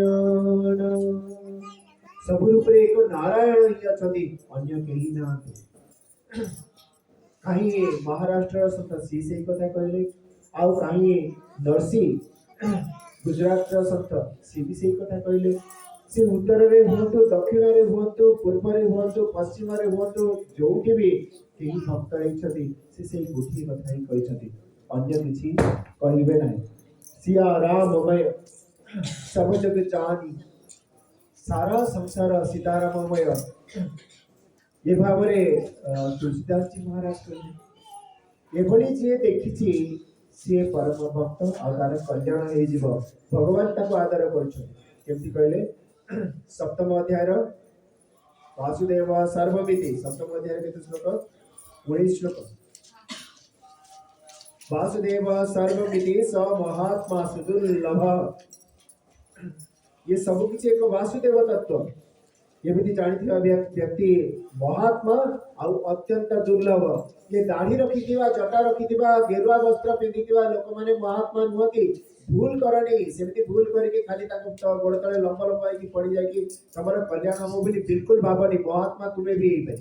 सब रूप एक नारायण ही अछंती, अन्य केही नाहंती। कहीं महाराष्ट्र संत सी से कथा कहले, आउ कहीं नरसी गुजरात संत सी भी से कथा कहले। से उत्तर रे हुंतु, दक्षिण रे हुंतु, पूर्व रे हुंतु, पश्चिम रे हुंतु, जोठी भी केही भक्त रहिछथि से गोठी कथा ही कहिछथि, अन्य किछि कहिबे नाही। सिया राममय सब जग जानी, सारा संसार सीताराममय ये भाव तुलसीदास जी महाराज कहले। एभली जे देखिछि से परम भक्त आ तार कल्याण हे जीव, भगवान ताको आदर करछन। केमति कहले, सप्तम अध्याय वासुदेव सर्वमिति, सप्तम अध्याय केते श्लोक, 19 श्लोक। वासुदेव सर्वमिति स महात्मा सुदुर्लभ। ये सब किछि एक वासुदेव तत्व, एमती जानी व्यक्ति महात्मा आउ अत्यंत दुर्लभ। ये दाढ़ी रखी जटा रखी गेरुआ वस्त्र पिंधि लोक मैंने महात्मा नुहति। भूल कर नहीं सेमती भूल करके खाली गोड़ तले लंब लंब होगी पड़ जाए तुम कल्याण हम बोली बिल्कुल भावनी। महात्मा तुम्हें भी हो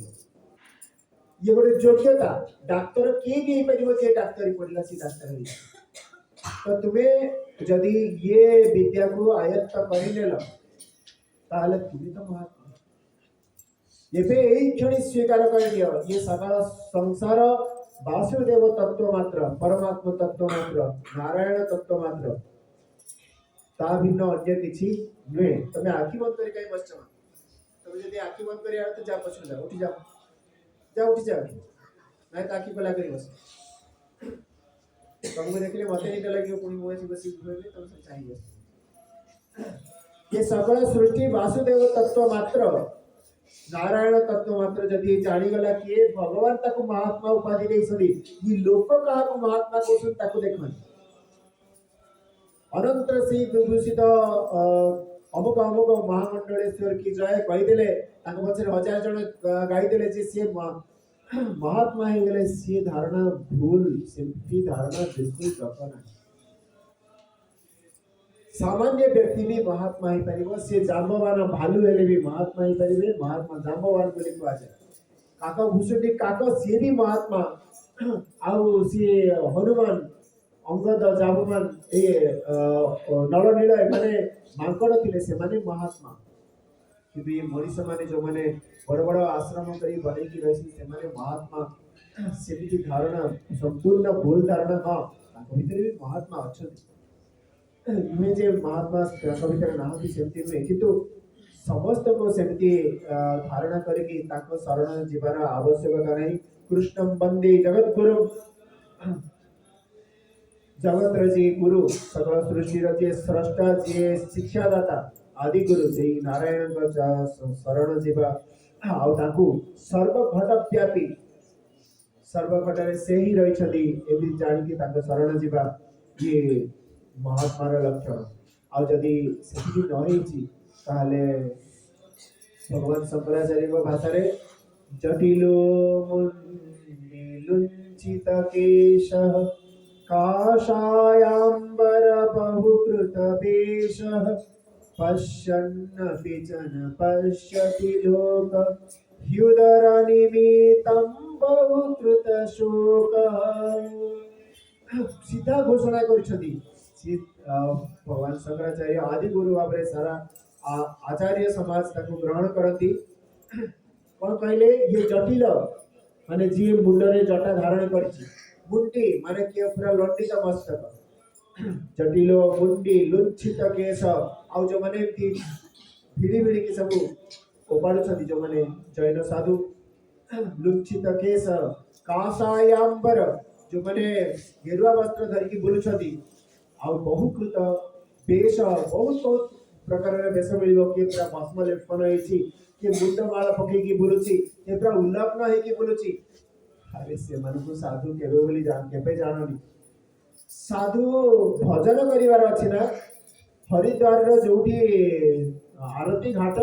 ये गोटे योग्यता। डाक्तर किए भी हो जे डाक्तरी पढ़ला सी डाक्तर हो। तो तुम्हें जदि ये विद्या को आयत्त कर ताहले तुम्हें तो महात्मा। एबे एई क्षणी स्वीकार कर दियो ये सकल संसार वासुदेव तत्व मात्र परमात्मा तत्व मात्र नारायण तत्व मात्र ता भिन्न अन्य किछि नुहे। तमे आखि बंद करी कहीं बसछ तमे जदि आखि बंद करी तो जा पछन जा उठी जा जा उठी जा नहीं तो आखि खोला करी बस। तुमको देखले मते निद लगियो पुणी मोए बसी घुमेबे तुम सब चाहिए। ये सकल सृष्टि वासुदेव तत्व मात्र नारायण तत्व मात्र जदि जानीगला किए भगवान ताको महात्मा उपाधि दे ये लोक क्या महात्मा कहते ताको देखन। अनंत श्री विभूषित अमुक अमुक महामंडलेश्वर की जय कहीदेले पछे 1000 जन गाईदेले जे सी महात्मा हो गले सी धारणा भूल सेमती धारणा बिल्कुल सफल। सामान्य व्यक्ति भी महात्मा ही परिवो से जांबवान भालू हेले भी महात्मा ही परिवे। महात्मा जांबवान बोली को आजे काक भूषुंडी काक सी भी महात्मा आउ सी हनुमान अंगद जांबवान ए नल नील माने मांकड़ थिले से माने महात्मा। कि ये मनीष माने जो माने बड़ बड़ आश्रम करी बने की रही से माने महात्मा सेमिति धारणा संपूर्ण भूल धारणा हां ताको भीतर भी महात्मा अछंती। नुहे जे महात्मा भीतर ना सेमती नुहे किंतु समस्त को सेमती धारणा करके शरण जीवार आवश्यकता नहीं। कृष्ण वंदे जगत गुरु जगत रजी गुरु सकल सृष्टि रजे स्रष्टा जे शिक्षादाता आदि गुरु से नारायण शरण जीवा आउ ताकू सर्वघट व्यापी सर्वघटरे से ही रही एमती जानिकी शरण जीवा ये महात्मार लक्षण। आउ जदि से भगवान शंकराचार्य भाषा रे जटिलो मुंडिलुंचित केशः काषायाम्बर बहुकृत वेशः पश्यन्नपि च न पश्यति लोक ह्युदर निमित्तं बहुकृत शोकः। सीधा घोषणा करिसथि भगवान शंकराचार्य आदि गुरु भाव सारा आचार्य समाज ताको ग्रहण करती। कौन कहले ये जटिल माने जी मुंडरे जटा धारण करछि मुंडी माने के पूरा लंडित मस्तक जटिलो मुंडी लुंछित केश आउ जो माने भिड़ी भिड़ी के सब ओपाड़ छथि जो माने जैन साधु लुंछित केश काषायाम्बर जो माने गेरुआ वस्त्र धरिकी बुलुछथि आउ बहुकृत वेश बहुत बहुत प्रकार वेश मिल किए पूरा भस्म लेपन होती किए मुंड माला पकईकी बुलुची किए पूरा उल्लग्न होगी बुलुची। अरे से साधु केबे जाननी साधु भजन करिवार अछि ना हरिद्वार रो जोठी आरती घाट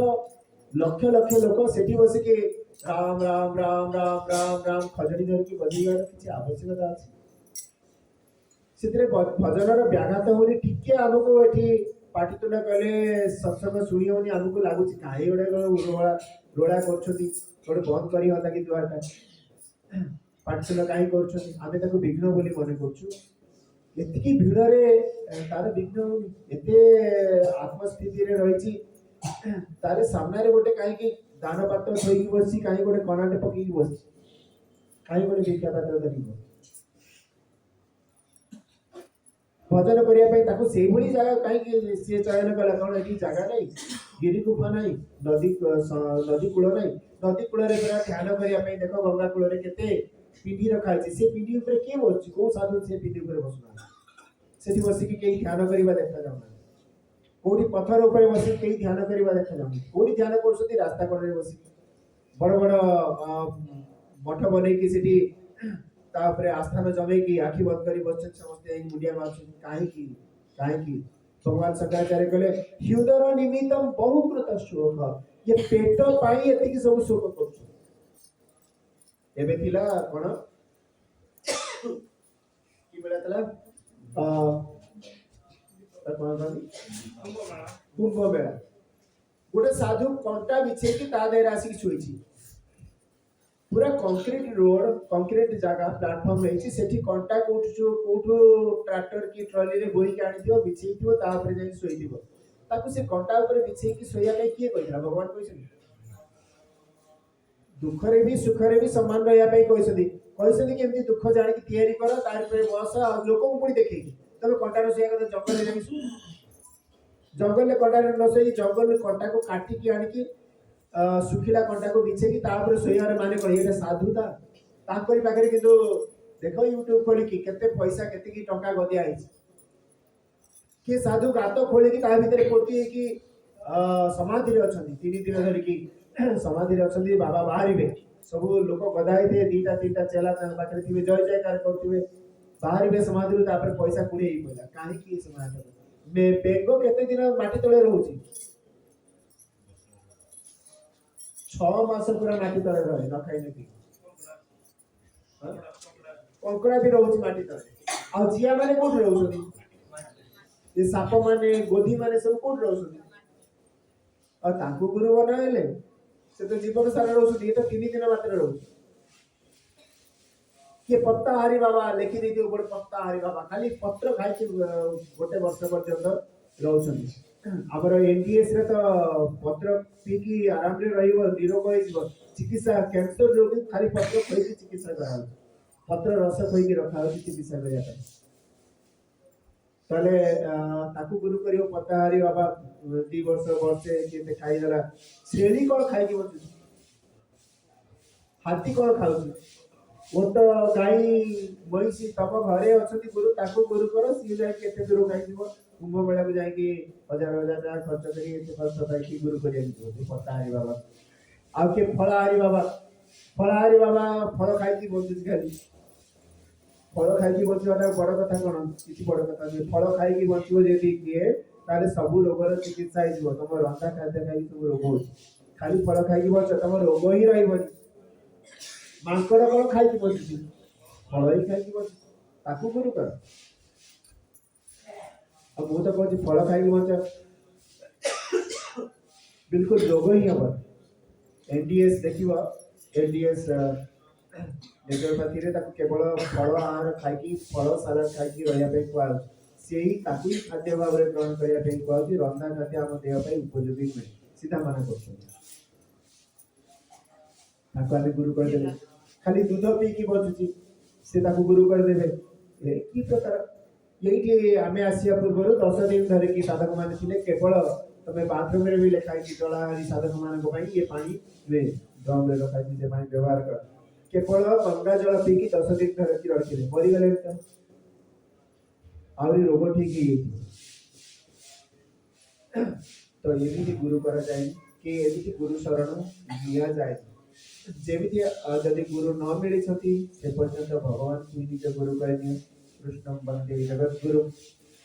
लक्ष लक्ष लोक सेठी बसिके राम राम राम राम राम राम खजड़ी धरिकी बजिवार किछि आवश्यकता अछि। से भजन व्याघात होनी टिके आमको ये पाटितुंड कले सत्संग शुणी होनी आमको लगुच कहीं गोटे रोड़ा कर बंद कर कि द्वारटा पाटितुंड कहीं कर विघ्न बोली मन करती भिड़े तार विघ्न होनी आत्मस्थिति रही तार सामने गोटे कहीं दान पात्र थोड़ी बस कहीं गोटे कनाटे पकई बस कहीं गोटे भिक्षा पात्र धरिक भजन करने से जगह कहीं सी चयन कला कौन ये जगह नहीं गिरी गुफा नहीं नदी नदी कूल नहीं नदी कूल ध्यान करने देख गंगा कूल के पिंडी रखाई से पिंडी किए बस कौ साधु से पिंडी बसुना से बसिक कहीं ध्यान करवा देखा जाऊना कौटी पथर उपर बसिक कहीं ध्यान करवा देखा जाऊना कौटी ध्यान कर रास्ता कड़े बस बड़ बड़ मठ बनईकी तापर आस्थान जमे की आखि बंद कर बस समस्त मुंडिया मार कहीं भगवान शंकराचार्य कहले ह्युदर निमित्तम बहुकृत शोक ये पेट पाई एतिकी सब शोक करू एबे थिला कोन की बेला तला कोन कुंभ मेला गोटे साधु कंटा बिछे कि ता देर आसी छुईची पूरा कंक्रीट रोड कंक्रीट जगह प्लेटफॉर्म है सेठी कंटा कोठू ट्रैक्टर की ट्रॉली रे बोई के आनी दियो बिछे दियो ता ऊपर जाई सोई दियो ताकू से कंटा ऊपर बिछे कि सोया पे किए कहिला भगवान कहिसन दुख रे भी सुख रे भी समान रहया पे कहिसन केमती दुख जानि कि तयारी कर तार पे बस आ लोक को पुनी देखै तबे कंटा रे सोया कर जंगल रे जाई जंगल में कंटा रे न सोई जंगल में कंटा को काटी की आनी की सुखिला कंटा को बिछे की तापर सोयार माने कहि एटा साधुता ताकरी पाखरे किंतु देखो यूट्यूब खोली की केते पैसा केते की टंका गदिया आइछ के साधु गात खोली की ता भीतर पोती की समाधि रे अछंती 3 दिन धरि की समाधि रे अछंती बाबा बाहरिबे सब लोक गदाई दे दीटा तीनटा चेला ता पाखरे थिबे जय जयकार करथिबे बाहरिबे समाधि रे तापर पैसा कुड़ी ही पइला काहे की समाधि में बेगो केते दिन माटी तळे रहउची 6 मास पूरा माटी तळे रहे न खाइ नथि कंकड़ा भी रहउची माटी तळे आ जिया माने कोठ रहउछथि ये साप माने गोधी माने सब कोठ रहउछथि आ तांको गुरु बनाइले से तो जीवन सारा रहउछथि ये तो 3 दिन मात्र रहउछथि के पत्ता हरि बाबा लेखि देते ऊपर पत्ता हरि बाबा खाली पत्र खाइ के गोटे वर्ष पर्यंत रहउछथि आबर एनडीएस रे तो पत्र पी की आराम रे रहिबो निरोग होइबो चिकित्सा कैंसर रोगी खाली पत्र खाइ के चिकित्सा कराउ पत्र रस खाइ के रखा होछि चिकित्सा करिया ପାଇଁ ताले ताकू गुरु करियो पत्ता हरि बाबा 2 वर्ष वर्षे केते खाइ देला श्रेणी कोन खाइ के बचु हाथी कोन खाउछि ओट गाई महिषी तब घरे अछति गुरु ताकू गुरु कर सी जाय केते दूर गाई जीव कुंभ मेला को जाय कि हजार हजार टाका खर्च करी एते खर्च पाई कि गुरु करिया जीव पत्ता हरि बाबा आ के फल हरि बाबा फल खाइ कि बचु खाली फल खाइ कि बचुवाटा बड़ कथा कोन किछि बड़ कथा नै फल खाइ कि बचुओ जेति किए ताले सब रोगर चिकित्सा हे जीव तम रंधा खाद्य खाइ सब रोग हो खाली फल खाइ कि बच तम रोग ही रहइबनी मांकड़ कोन खाइ कि बचु फल ही खाइ कि बचु ताकू गुरु कर अब वो तो कहती फल खाइ कि बच बिल्कुल रोग ही हम एनडीएस देखिबो एनडीएस नेचुरोपैथी रे ताकू केवल फल आहार खाइ कि फल सलाद खाइ कि रहया पे कुआ सेही ताकू खाद्य भाव रे ग्रहण करिया पे कुआ कि रंधा खाद्य हम देह पे उपयोगी नै सीधा माना करछन ताकू आले गुरु कर देले खाली दूध पी की बचुची से ताकू गुरु कर देले ए की प्रकार यही आमे आसिया पूर्व 10 दिन धरे की साधक माने थिले केवल तमे बाथरूम रे भी लेखाई कि डला हरि साधक मान को भाई ये पानी वे ड्रम रे रखाई कि पानी व्यवहार कर केवल गंगा जल पी की 10 दिन धरे की रखिले मरि गले त आवरी रोग ठीक ही तो ये भी गुरु करा जाए कि एमिति गुरु शरण दिया जाए जेमिति यदि गुरु न मिली छथि से पर्यंत भगवान की निज गुरु कहनी कृष्ण वंदे जगत गुरु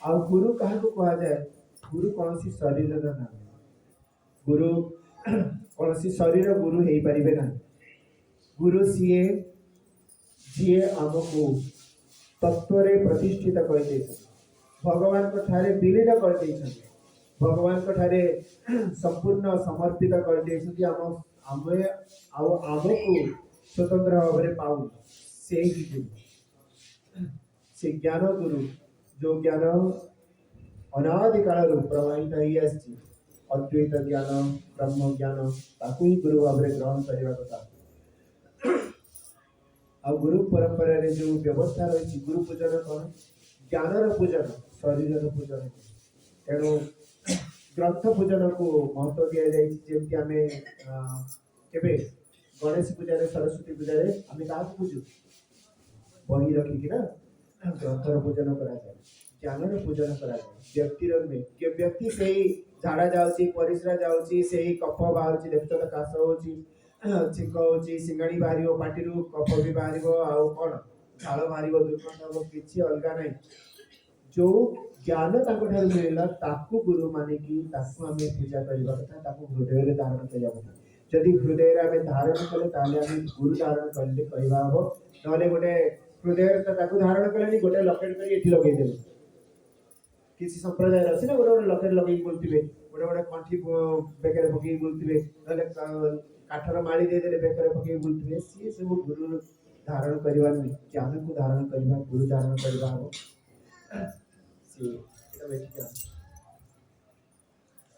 आ गुरु कहा को कहा जाए गुरु कौन सी शरीर रा नाम गुरु कौन सी शरीर गुरु हेई परिबे ना गुरु सीए जिए हमको तत्व रे प्रतिष्ठित कर दे भगवान को ठारे विलीन कर दे भगवान को ठारे संपूर्ण समर्पित कर दे हम आमे आउ आमको स्वतंत्र भाव रे पाऊ से ही गुरु से ज्ञान गुरु जो ज्ञान अनादि काल प्रवाहित ही आछि अद्वैत ज्ञान ब्रह्म ज्ञान ताकू ही गुरु भाव रे ग्रहण करबा कथा आ गुरु परंपरा रे जो व्यवस्था रही गुरु पूजन कौन ज्ञान रो पूजन शरीर रो पूजन तेणु ग्रंथ पूजन को महत्व दिया जाए जेमति आमे केबे गणेश पूजा रे सरस्वती पूजा रे आमे का पूजू बही रखी कि ना ग्रंथ रो पूजन करा जाए ज्ञान रो पूजन करा जाए व्यक्ति रो में के व्यक्ति सेही झाड़ा जाउची परिश्रा जाउची सेही कफ बाहरची देखतो त काश होची छिक होची सिंगाणी बाहरियो पाटिरू कफ भी बाहरिबो आ कोन झाल बाहरिबो दुर्गंध हो किछि अलगा नै जो ज्ञान मिलला ताकू गुरु माने कि ताकू हमें पूजा करबा कथा ताकू हृदय रे धारण करबा कथा जदि हृदय रे हमें धारण कले ताले हमें गुरु धारण करले कहबा हो नले गोटे हृदय रे ताकू धारण कले गोटे लकेट करी एठी लगे देबे किसी संप्रदाय अछि ना गोटे गोटे लकेट लगे बोलतिबे गोटे गोटे कंठी बेकरे पकई बोलतिबे नले काठर माली दे देले बेकरे पकई बोलतिबे सी सब गुरु धारण करबा नहीं ज्ञान को धारण करबा गुरु धारण करबा हो सी एटा बेठी क्या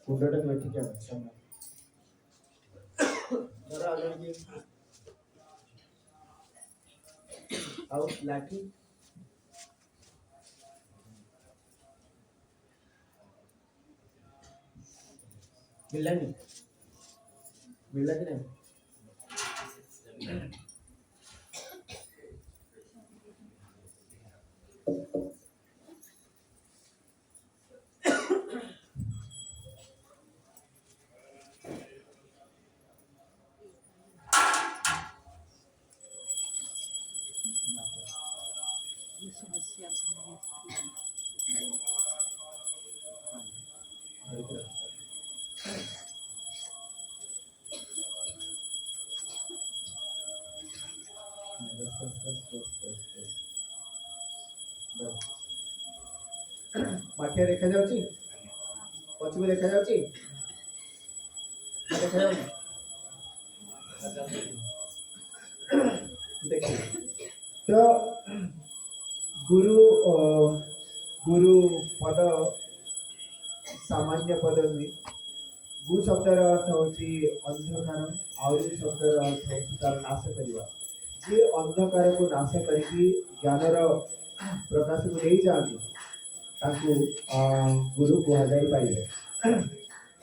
कुंडटा बेठी क्या समय जरा आगे की आओ लाठी मिला नहीं मिला कि नहीं माठिया देखा जाउची पछी देखा जाउची देखा जाउची देखिए तो गुरु गुरु पद सामान्य पद नुहे गु शब्दर अर्थ होची अंधकार आउरी शब्दर अर्थ होची तार नाश करिवा जे अंधकार को नाश करके ज्ञानर प्रकाश को नहीं जाती ताकू गुरु कह जाई पाइबे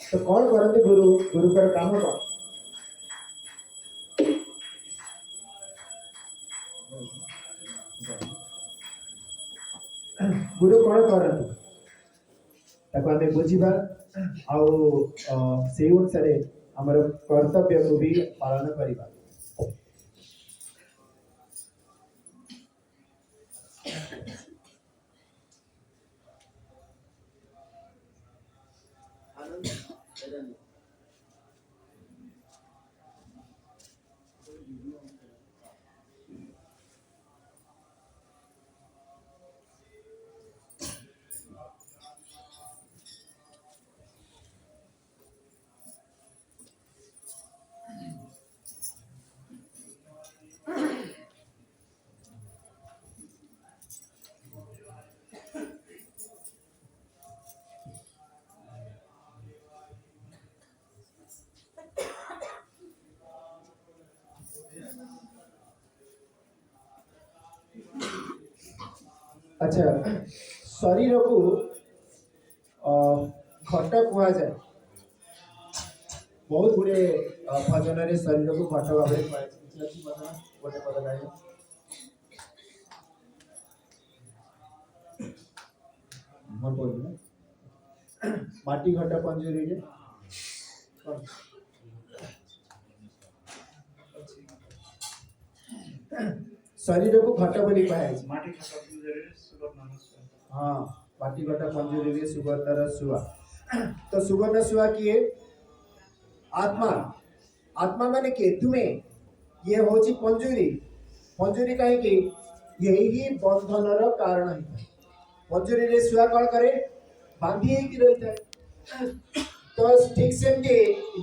तो कौन करते गुरु गुरु कर काम कौन गुरु कौन करते ताको आमे बुझिबा आउ से अनुसार हमर कर्तव्य को भी पालन करिबा अच्छा शरीर को घट कह जाए बहुत गुड़े भजन रे शरीर को घट भाव में गोटे पद गाइए मन पड़े माटी घट पंजरी रे शरीर को घट बोली कहे माटी घट पंजरी सुगत नाम हाँ माटी घट पंजरी रे सुगंधर सुआ तो सुगंध सुआ किए आत्मा आत्मा माने के तुम्हें ये होची पंजरी पंजरी कहे कि यही बंधन रो कारण है पंजरी रे सुआ कौन करे बांधी ही रहता है तो ठीक से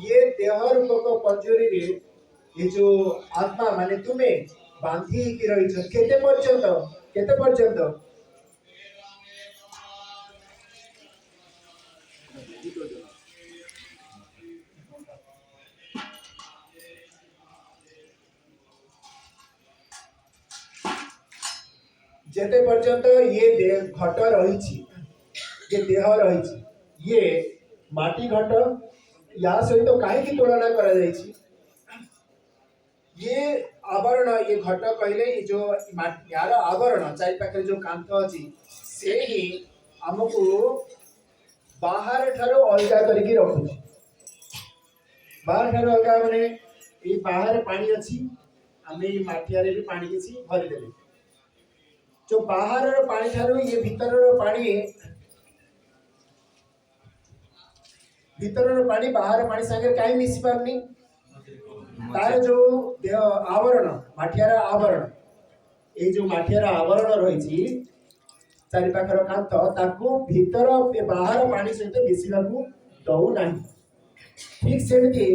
ये देह रूपक पंजरी रे ये जो आत्मा माने तुम्हें बांधी ही रही केते पर्यंत जेते पर्यंत ये घट रही ये देह रही ये माटी घट या सहित तो कहीं तुलना करा जायछि ये आवरण ये घट कहले ये जो यार आवरण चारि पाखे जो कांत अछि से ही हमको बाहर ठारो अलगा करके रखुछि बाहर ठारो अलगा माने ये बाहर पानी अछि हमें माटिया रे भी पानी किसी भरी देबे जो बाहर पानी ठारू ये भीतर पानी बाहर पानी सागर कहीं मिसी पारनी तार जो देह आवरण माठियार आवरण ये जो माठियार आवरण रही चारि पाखर कांथ ताकू भीतर बाहर पानी सहित मिसवाकू दऊ नहीं ठीक सेमती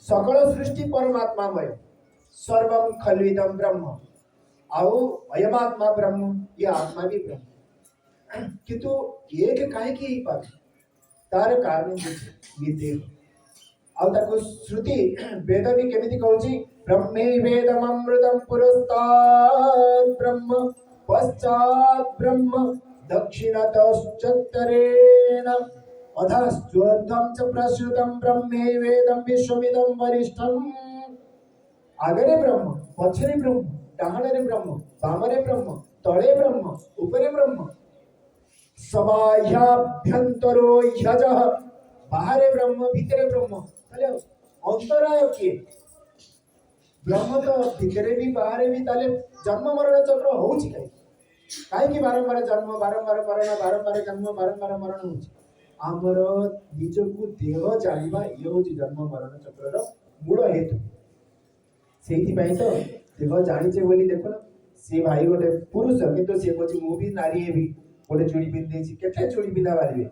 सकल सृष्टि परमात्मामय सर्वम खलविदम ब्रह्म आउ अयमात्मा ब्रह्म ये आत्मा भी ब्रह्म किंतु एक काहे की पार तार कारण ये देह आउ ताको श्रुति वेद भी केमिति कहउची ब्रह्मे वेदममृतम पुरस्तात् ब्रह्म पश्चात् ब्रह्म दक्षिणतश्चत्तरेण अधस्त्वर्धं च प्रसृतं ब्रह्मे वेदं विश्वमिदं वरिष्ठम् आगरे ब्रह्म पछरे ब्रह्म डाहणरे ब्रह्म बामरे ब्रह्म तळे ब्रह्म उपरे ब्रह्म सबाह्याभ्यंतरो ह्यजः बाहरे ब्रह्म भीतरे ब्रह्म ताले अंतराय किए ब्रह्म तो भीतरे भी बाहरे भी ताले जन्म मरण चक्र होउची काहे कि बारंबार जन्म बारंबार मरण बारंबार जन्म बारंबार मरण होउची आमर निजकू देह जानिबा ये होची जन्म मरण चक्रर मूल हेतु सेठी पई तो देह जानिचे बोली देखो ना से भाई गोटे पुरुष किंतु से कोची मु भी नारी हेबी गोटे चूड़ी पिन देछि केते चूड़ी पिना बारिबे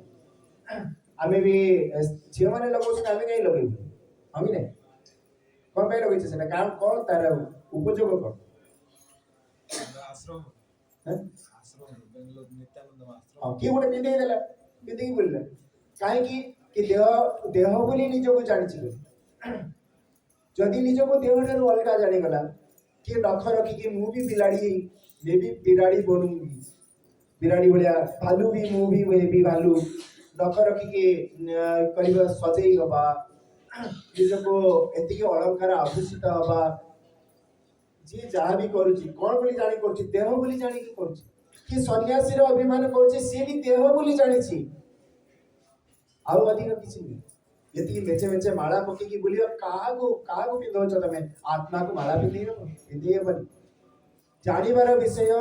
आमे भी झियो माने लगोछ आमे कहीं लगेबो हम नहीं कोन पे लगेछ सेना काम कोन तार उपयोग कोन आश्रम हैं आश्रम बेंगलोर नित्यानंद आश्रम हां की गोटे पिन देला पिन बोलले काहे कि देह देह बोली निजको जानिछि जदि निजको देह ठारू अलगा जानी गला कि नख रखी कि मु भी बिलाड़ी मैं भी बिराड़ी बनूंगी बिराड़ी भलिया भालू भी मु भी मैं भी भालू नख रखी के करिबा सजेई हबा निजको एतिके अलंकार आभूषित हबा जे जहाँ भी करूची कौन बोली जानी करूची देह बोली जानी कि करूची कि सन्यासी रो अभिमान करूची से भी देह बोली जानिछि आउ अधिक किछि नहीं यदि मेचे मेचे माला पकी की बोलियो काहाको पिंधोच तमे आत्मा को माला पिंधिए बनी जानिबार विषय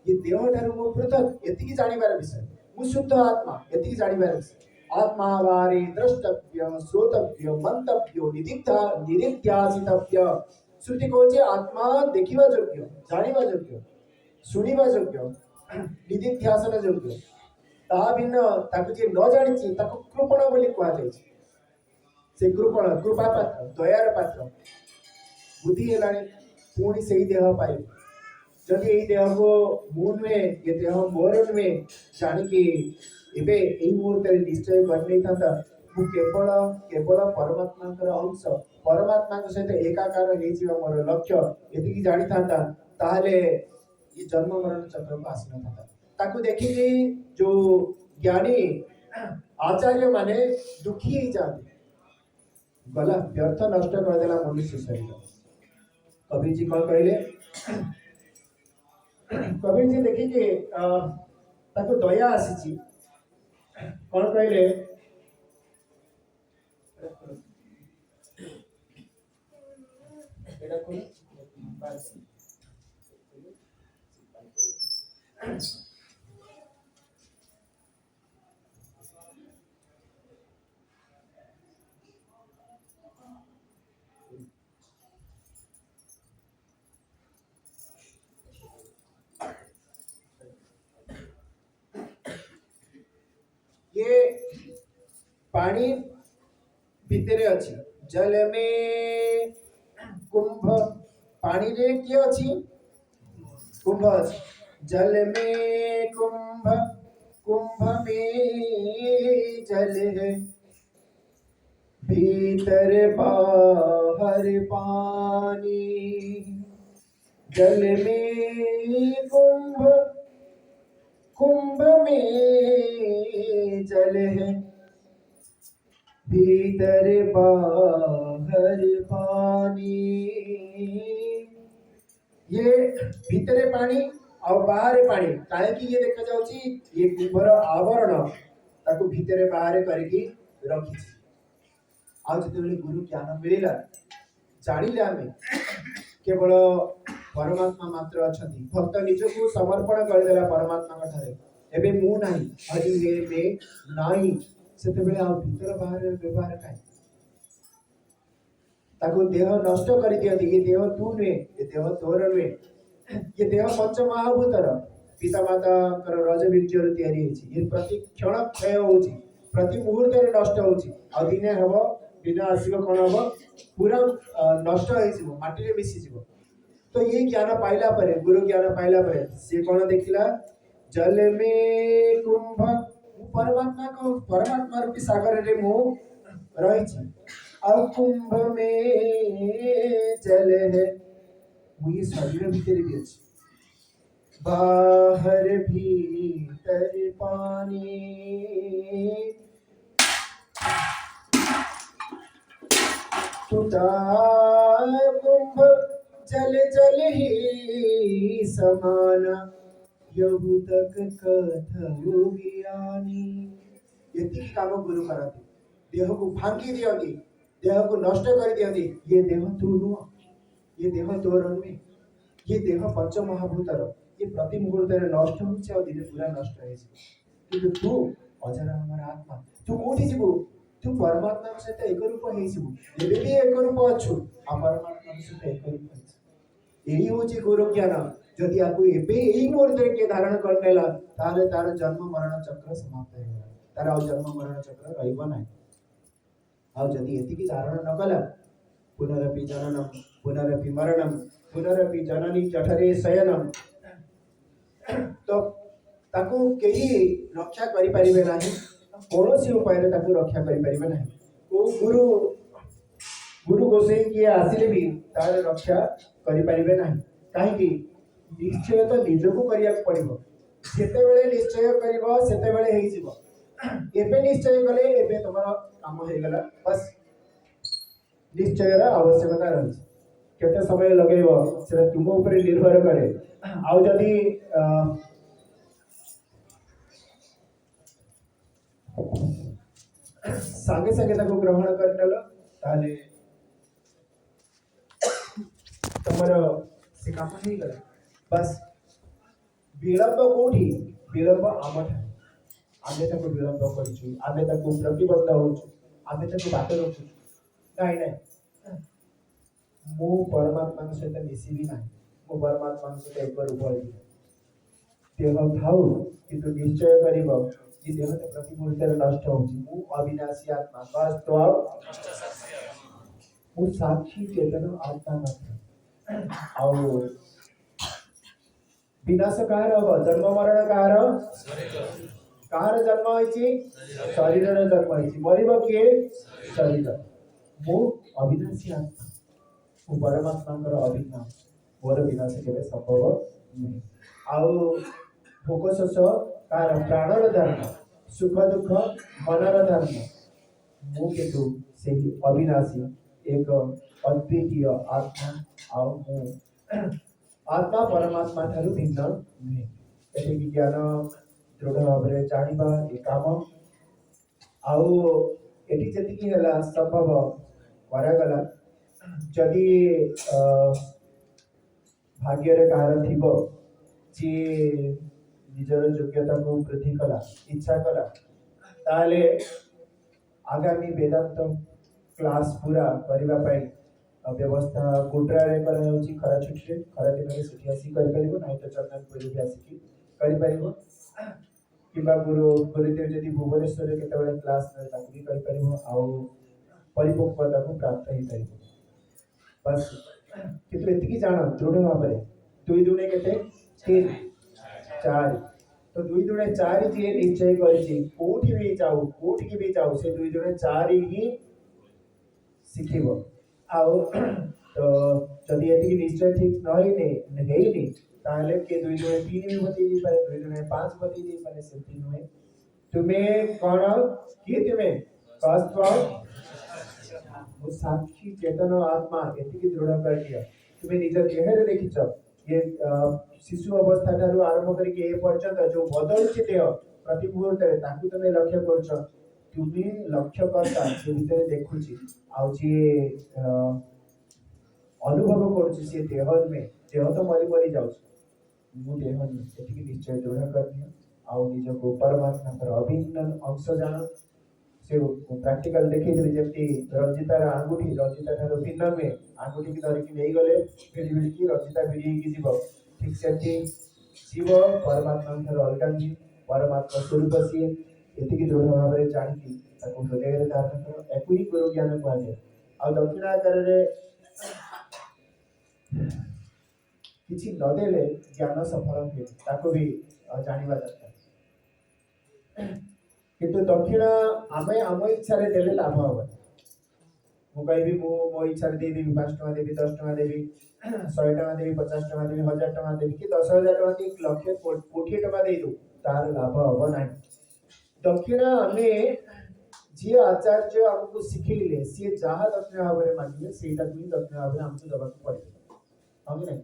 ये देह ठारू मु पृथक एतिकी जानिबार विषय मु शुद्ध आत्मा एतिकी जानिबार विषय आत्मा वारी द्रष्टव्य श्रोतव्य मंतव्य निदिध्यासितव्य श्रुति कहूचे आत्मा देखिबा योग्य जानिबा योग्य सुनिबा योग्य निदिध्यासन योग्य ता भिन्न ताकु जे न जानिछि ताकु कृपण बोली कहा जायछि से कृपण कृपा पात्र दयार पात्र बुद्धि हेलाणी पुणी से देह पाई जदि यही देह को मु नुहे ये देह मोर नुहे जानिकी एबे एई मुहूर्त निश्चय करने था मु केवल केवल परमात्मा अंश परमात्मा सहित एकाकार हो मोर लक्ष्य यदि जानी था ताहले ये जन्म मरण चक्र को आसी न था ताकू देखिए जो ज्ञानी आचार्य माने दुखी ही जाते गला व्यर्थ नष्ट कर देला मनुष्य शरीर कबीर जी कौन कहले कबीर जी देखिए ताकू दया आसी कौन कहले एटा कोन ये पानी भितरे अछि जल में कुंभ पानी रे की अछि कुंभ अछि जल में कुंभ कुंभ में जल है भीतर बाहर पानी जल में कुंभ कुंभ में जल है भीतर बाहर पानी ये भीतरे पानी और बाहर पानी काहे कि ये देखा जाउची ये कुंभर आवरण ताको भीतरे बाहर करके रखी आज जते गुरु ज्ञान मिलिला जानिले आमे केवल परमात्मा मात्र अछंती भक्त निजको समर्पण करदेला परमात्मा ठारे एबे मु नाही हरि हे मे नाही सेतेबेले आ भीतर बाहर व्यवहार काय ताको देह नष्ट करि दियंती ये देह तू नुहे ये देह तोर नुहे ये देह पंच महाभूतर पिता माता कर रज बीर्जर तयारी हेछि ये प्रति क्षण क्षय होछि प्रति मुहूर्त रे नष्ट होछि आ दिने हबो बिना आसीबो कोन हबो पूरा नष्ट होई जिवो माटी रे मिसि जिवो तो ये ज्ञान पाइला परे गुरु ज्ञान पाइला परे से कोन देखिला जल में कुंभ परमात्मा रूपी सागर रे मु रही छी और कुंभ में जल है मुझे शरीर भीतर भी अच्छी बाहर भीतर पानी टूटा कुंभ जल जल ही समाना यहू तक कथो ज्ञानी यति काम गुरु करते देह को भांगी दियंती देह को नष्ट कर दियंती ये देह तू नुह ये देह तोर नुहे ये देह पंच महाभूतर ये प्रति मुहूर्त रे नष्ट होछि और दिने पूरा नष्ट होइछि किंतु तू अजर हमर आत्मा तू कोठी जिबु तू परमात्मा सहित एक रूप हेसिबु एबे भी एक रूप अछु आ परमात्मा सहित एक रूप हेछि एही होछि गुरु ज्ञान जदि आपको एबे एही मुहूर्त रे के धारण करनेला ताले तार जन्म मरण चक्र समाप्त हेला तार आ जन्म मरण चक्र रहइबो नाही आ जदि एति की धारण न कला पुनरपि जननम पुनरपि मरणम पुनरपि जननी जठरे शयनम तो ताको केही रक्षा करि परिबे नाही कोनोसी उपाय रे ताको रक्षा करि परिबे नाही ओ गुरु गोसाई की आसिले भी तार रक्षा करि परिबे नाही काहे कि निश्चय तो निजको करिया पड़िबो सेते बेले निश्चय करिबो सेते बेले हेइ जिवो एबे निश्चय कले एबे तमरा काम हे गला बस निश्चय रा आवश्यकता रही केते समय लगेबो सेटा तुम ऊपर निर्भर करे आउ जदी संगे संगे ताको ग्रहण करनेलो ताले तमरो से काम हे गला बस विलंब कोठी विलंब आमठ आमे ताको विलंब करिछु आमे ताको प्रतिबद्ध होछु आमे ताको बात रोछु नाही नाही मो परमात्मा सहित मिसिबी नाही मो परमात्मा सहित एक रूप होइबी देह खाऊ किंतु निश्चय करिबो कि देह तो प्रति मुहूर्त रे नष्ट होछि मो अविनाशी आत्मा वास्तव मो साक्षी चेतन आत्मा मात्र आउ विनाश कार अब जन्म मरण कार जन्म होइछि शरीर रे जन्म होइछि मरिबो के शरीर मो अविनाशी आत्मा मो परमात्मा अभिन्न मोर विनाश केबे संभव नहीं आउ भोग शोष कार प्राणर धर्म सुख दुख मनर धर्म मो केतु से अविनाशी एक अद्वितीय आत्मा आउ मो आत्मा परमात्मा ठारू भिन्न नुहे एते ज्ञान दृढ़ भाव रे जानिबा ए काम आउ एटी जति हला संभव करागला जदि भाग्य रे कार थिबो जे निजर योग्यता को वृद्धि कला इच्छा कला ताले आगामी वेदांत क्लास पूरा करबा पई व्यवस्था गुड्रा रे करा होची खरा छुट्टी रे खरा दिन रे छुट्टी आसी करि परिबो नाही तो चंदनपुर भी आसी की करि परिबो किबा गुरुदेव जदि भुवनेश्वर रे केते बेले क्लास रे ताकू भी करि परिबो आउ परिपक्वता को प्राप्त ही परिबो बस कितु एतिकी जान दृढ़ भाव रे दुई दुने केते 3 4 तो दुई दुने 4 जे निश्चय करछि कोठी भी जाऊ से दुई दुने 4 ही सिखिबो आउ तो जदि एतिकी निश्चय ठीक नहीं ताले के दुई दुने 3 भी बति दी पारे दुई दुने 5 बति दी पारे से 3 हुए तुम्हें कौन किए तुम्हें वास्तव वो साक्षी चेतन आत्मा एतिकी दृढ़ कर दिया तुम्हें निज देह रे देखिछ ये शिशु अवस्था ठारू आरंभ करके ए पर्यंत जो बदलुछि देह प्रति मुहूर्त रे ताकू तुम्हें लक्ष्य करछ तुम्हें लक्ष्य करता से भीतर देखुछि आउ जे अनुभव करुछु से देह में देह तो मरी मरी जाउछु मु देह नहीं एतिकी निश्चय दृढ़ करनियो आउ निजको परमात्मा अभिन्न अंश जान से प्रैक्टिकल देखी जमी रंजितार आंगुठी रंजिता ठार भिन्न नुहे आंगुठी की धरिकी नहीं गले भिड़ी भिड़की रंजिता भिड़ी जीव ठीक सेमती जीव परमात्मा ठार अलग नुहे परमात्मा स्वरूप सी एतिकी दृढ़ भाव में जाणी हृदय धारण कर एक ही गुरु ज्ञान कहुए आ दक्षिण आकार किसी नदेले ज्ञान सफल हुए ताको भी जानिबा दरकार किंतु दक्षिण आमे आम इच्छा देले लाभ हम मु कहबी मो इच्छा देवी 5 टका देवी 10 टका देवी 100 टका देवी 50 टका देवी 1000 टका देवी कि 10,000 टका देवी लक्ष कोटी टका दे दू तार लाभ हम ना दक्षिण आमे जी आचार्य हमको शिखिले सी जहाँ दक्षिण भाव में मांगे सेटा भी दक्षिण भाव में हमको दबा पड़े हम नहीं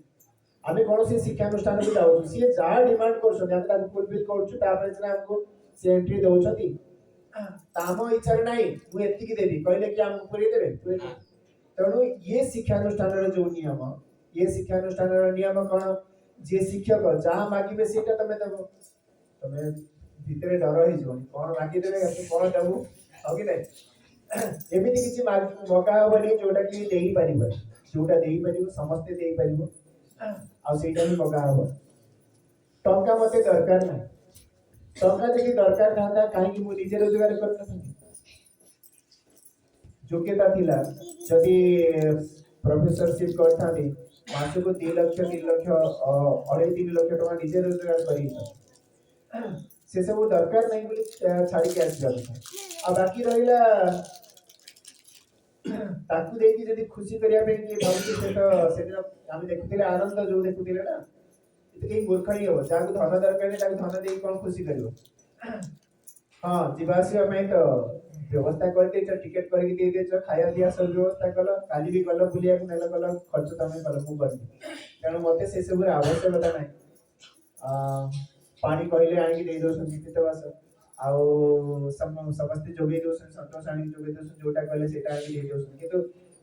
आमे कौन से शिक्षानुष्ठान को जाऊ सी जहाँ डिमांड करछन हम ताको फुलफिल करछु तापर जे हमको से एंट्री दउछती ताम इच्छा नहीं मु एतिकी देवी कहले कि हमको पूरी देबे तेणु ये शिक्षानुष्ठान जो नियम ये शिक्षानुष्ठान नियम कौन जे शिक्षक जहाँ मागिबे सेटा तमे देबो तमे भितरे डर हो जीवन कौन मागी देबे कौन देबो कि नहीं एमती किसी मगा हेनी जोटा कि दे पार जोटा दे पार समस्ते दे पार आईटा भी मगा हम टंका मत दरकार ना टंका जब दरकार था कहीं मुझे रोजगार कर योग्यता थिला जदि प्रोफेसरशिप करता मास को 2 लाख 3 लाख 2.5 लाख टका निजे रोजगार कर से सब दरकार नहीं बोली छाड़ी के आसी आ बाकी रहिला ताकू देकी जदी खुशी करिया पे कि भाबी से तो सेटा हम देखुतिले आनंद जो देखुतिले ना इते कहीं मूर्खणी हो जाको धन दरकार नहीं ताकू धन देई कोन खुशी करियो हां जीवासी में तो व्यवस्था करते छ टिकट करके दे दे छ खाया दिया सब व्यवस्था कल काली भी कल बुलिया को नेला कल खर्च तमे कल मु करनी कारण मते से सब आवश्यकता नहीं पानी कहले आनी दे दो संगीतवास आउ समस्त जोगे दो संतोष आनी जोगे दो जोटा कहले सेटा आनी दे दो किंतु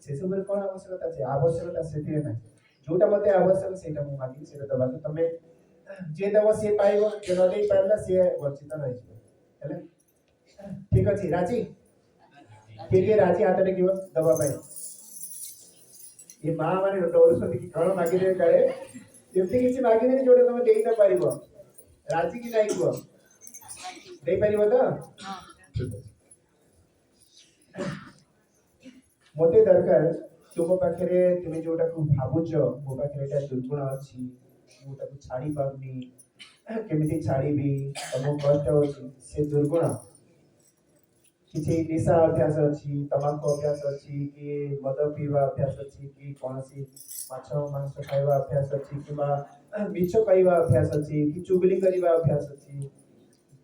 से सब कोन आवश्यकता छै आवश्यकता सेते नै जोटा मते आवश्यक सेटा मु मागी सेटा दबा तो तमे जे दवा से पाइबो जे न दे पारला से वंचित रहि छै हेले ठीक अछि राजी के राजी हाथ टे किबो दबा पाई ये मां माने डोर सती कि कोन मागी दे काळे एमती किछि मागी दे जोटा तमे देई न पारिबो राजी की नहीं को दे पारिबो तो हां मोटे दरकार तुम पाखरे तुम जोटा को भाबुच मो पाखरे एटा दुर्गुण अछि मु ताको छाड़ी पाबनी केमिति छाड़ीबी तमो कष्ट होछि से दुर्गुण किसी निशा अभ्यास अच्छी तमाकू अभ्यास अच्छी कि मद पीवा अभ्यास अच्छी कि कौन सी माछ मांस खाइबा अभ्यास अच्छी कि मिछ कहवा अभ्यास अच्छी कि चुगली करवा अभ्यास अच्छी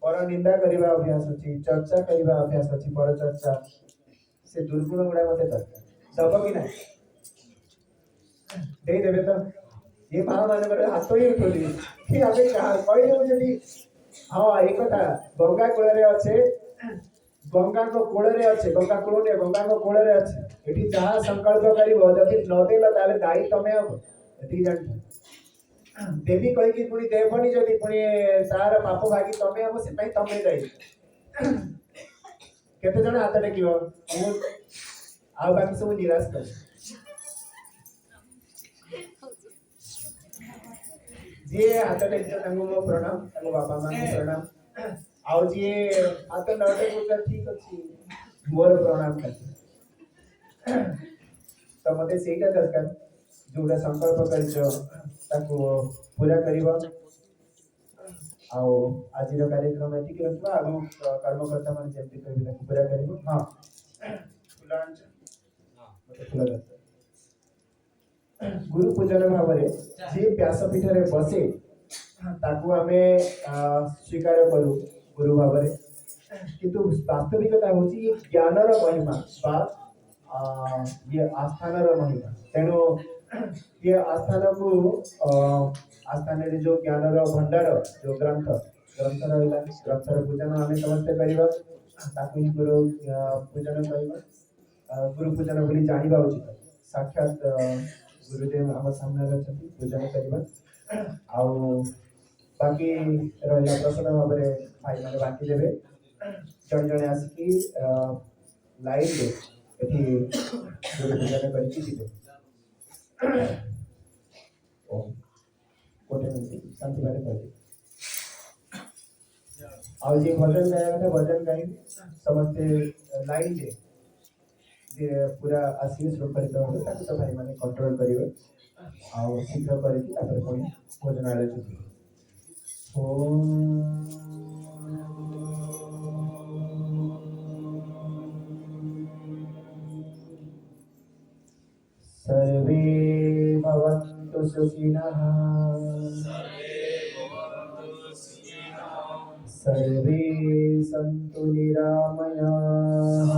पर निंदा करवा अभ्यास अच्छी चर्चा करवा अभ्यास अच्छी पर चर्चा से दुर्गुण गुड़ा मते दरकार दब कि ना दे देबे तो ये मां माने बड़े हाथ ही उठोली कि आबे कहले जदी हां एक कथा गंगा कूल रे अच्छे गंगा को कोड़ रे अच्छे गंगा कूल ने गंगा को कोड़ रे अच्छे एठी जहां संकल्प करिवो जदी न देला ताले दाई तमे अब एठी जान देवी कहि कि पुनी देवनी जदी पुनी तार पाप भागी तमे अब से पई तमे जाई केते जण हाथ टेकियो आ बाकी सब निराश कर जे हाथ टेकियो तांगो मो प्रणाम तांगो बाबा मां प्रणाम आउ जे हाथ नटे गुटा ठीक अछि मोर प्रणाम कर तो मते सेटा दरकार जोड़ा संकल्प करियो ताको पूरा करिवो आउ आज कार्यक्रम एति रखबा आगु कर्मकर्ता मन जेमति कहबे ताको पूरा करिवो हां फुलांच मते फुला गुरु पूजन भाव रे जे व्यासपीठ रे बसे ताको हमें स्वीकार करू गुरु भाव रे किंतु वास्तविकता होची ये ज्ञानर महिमा बा ये आस्थानर महिमा तेणु ये आस्थान को आस्थान रे जो ज्ञानर भंडार जो ग्रंथ रहला ग्रंथर पूजन हमें समझते परिबा ताकू ही गुरु पूजन कहबा गुरु पूजन बोली जानिबा उचित साक्षात गुरुदेव आम सामने अच्छा पूजन करवा बाकी रहा प्रसाद भाव में भाई मैंने बांटी देवे जड़े जड़े आसिकी लाइन रे एठी गुरु पूजन करके जीवे गोटे मिनट शांति बारे कहते ଆଉ ଯେ ଭଜନ ଗାଇବା କଥା ଭଜନ ଗାଇବେ ସମସ୍ତେ ଲାଇନରେ ଯେ ପୁରା ଆସିବେ ଶୃଙ୍ଖଳିତ ଭାବେ ତାକୁ ତ ଭାଇମାନେ କଣ୍ଟ୍ରୋଲ କରିବେ ଆଉ ଶୀଘ୍ର କରିକି ତାପରେ ପୁଣି ଭୋଜନାଳୟ ଯିବେ सर्वे भवन्तु सुखिनः सर्वे सन्तु निरामयाः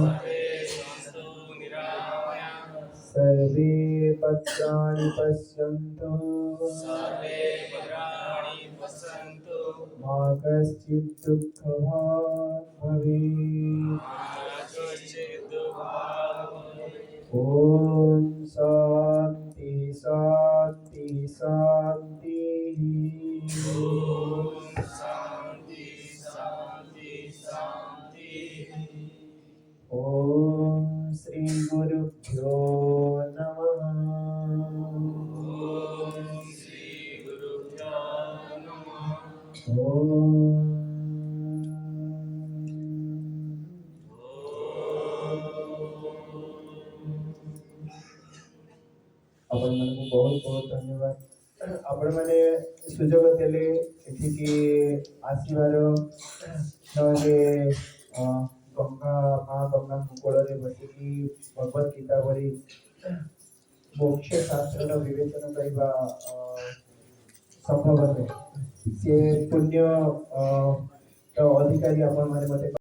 सर्वे भद्राणि पश्यन्तु मा कश्चित् दुःखभाग् भवेत् ॐ शान्ति शान्ति शान्तिः ॐ श्री गुरुभ्यो नमः आपण मानक बहुत बहुत धन्यवाद आपण माने सुजोग देले एठिकी आसीबार नले गंगा माँ गंगा मुकोड़े बसिकी भगवत गीता भरी मोक्ष शास्त्र विवेचन करवा संभव है से पुण्य तो अधिकारी आपण माने मते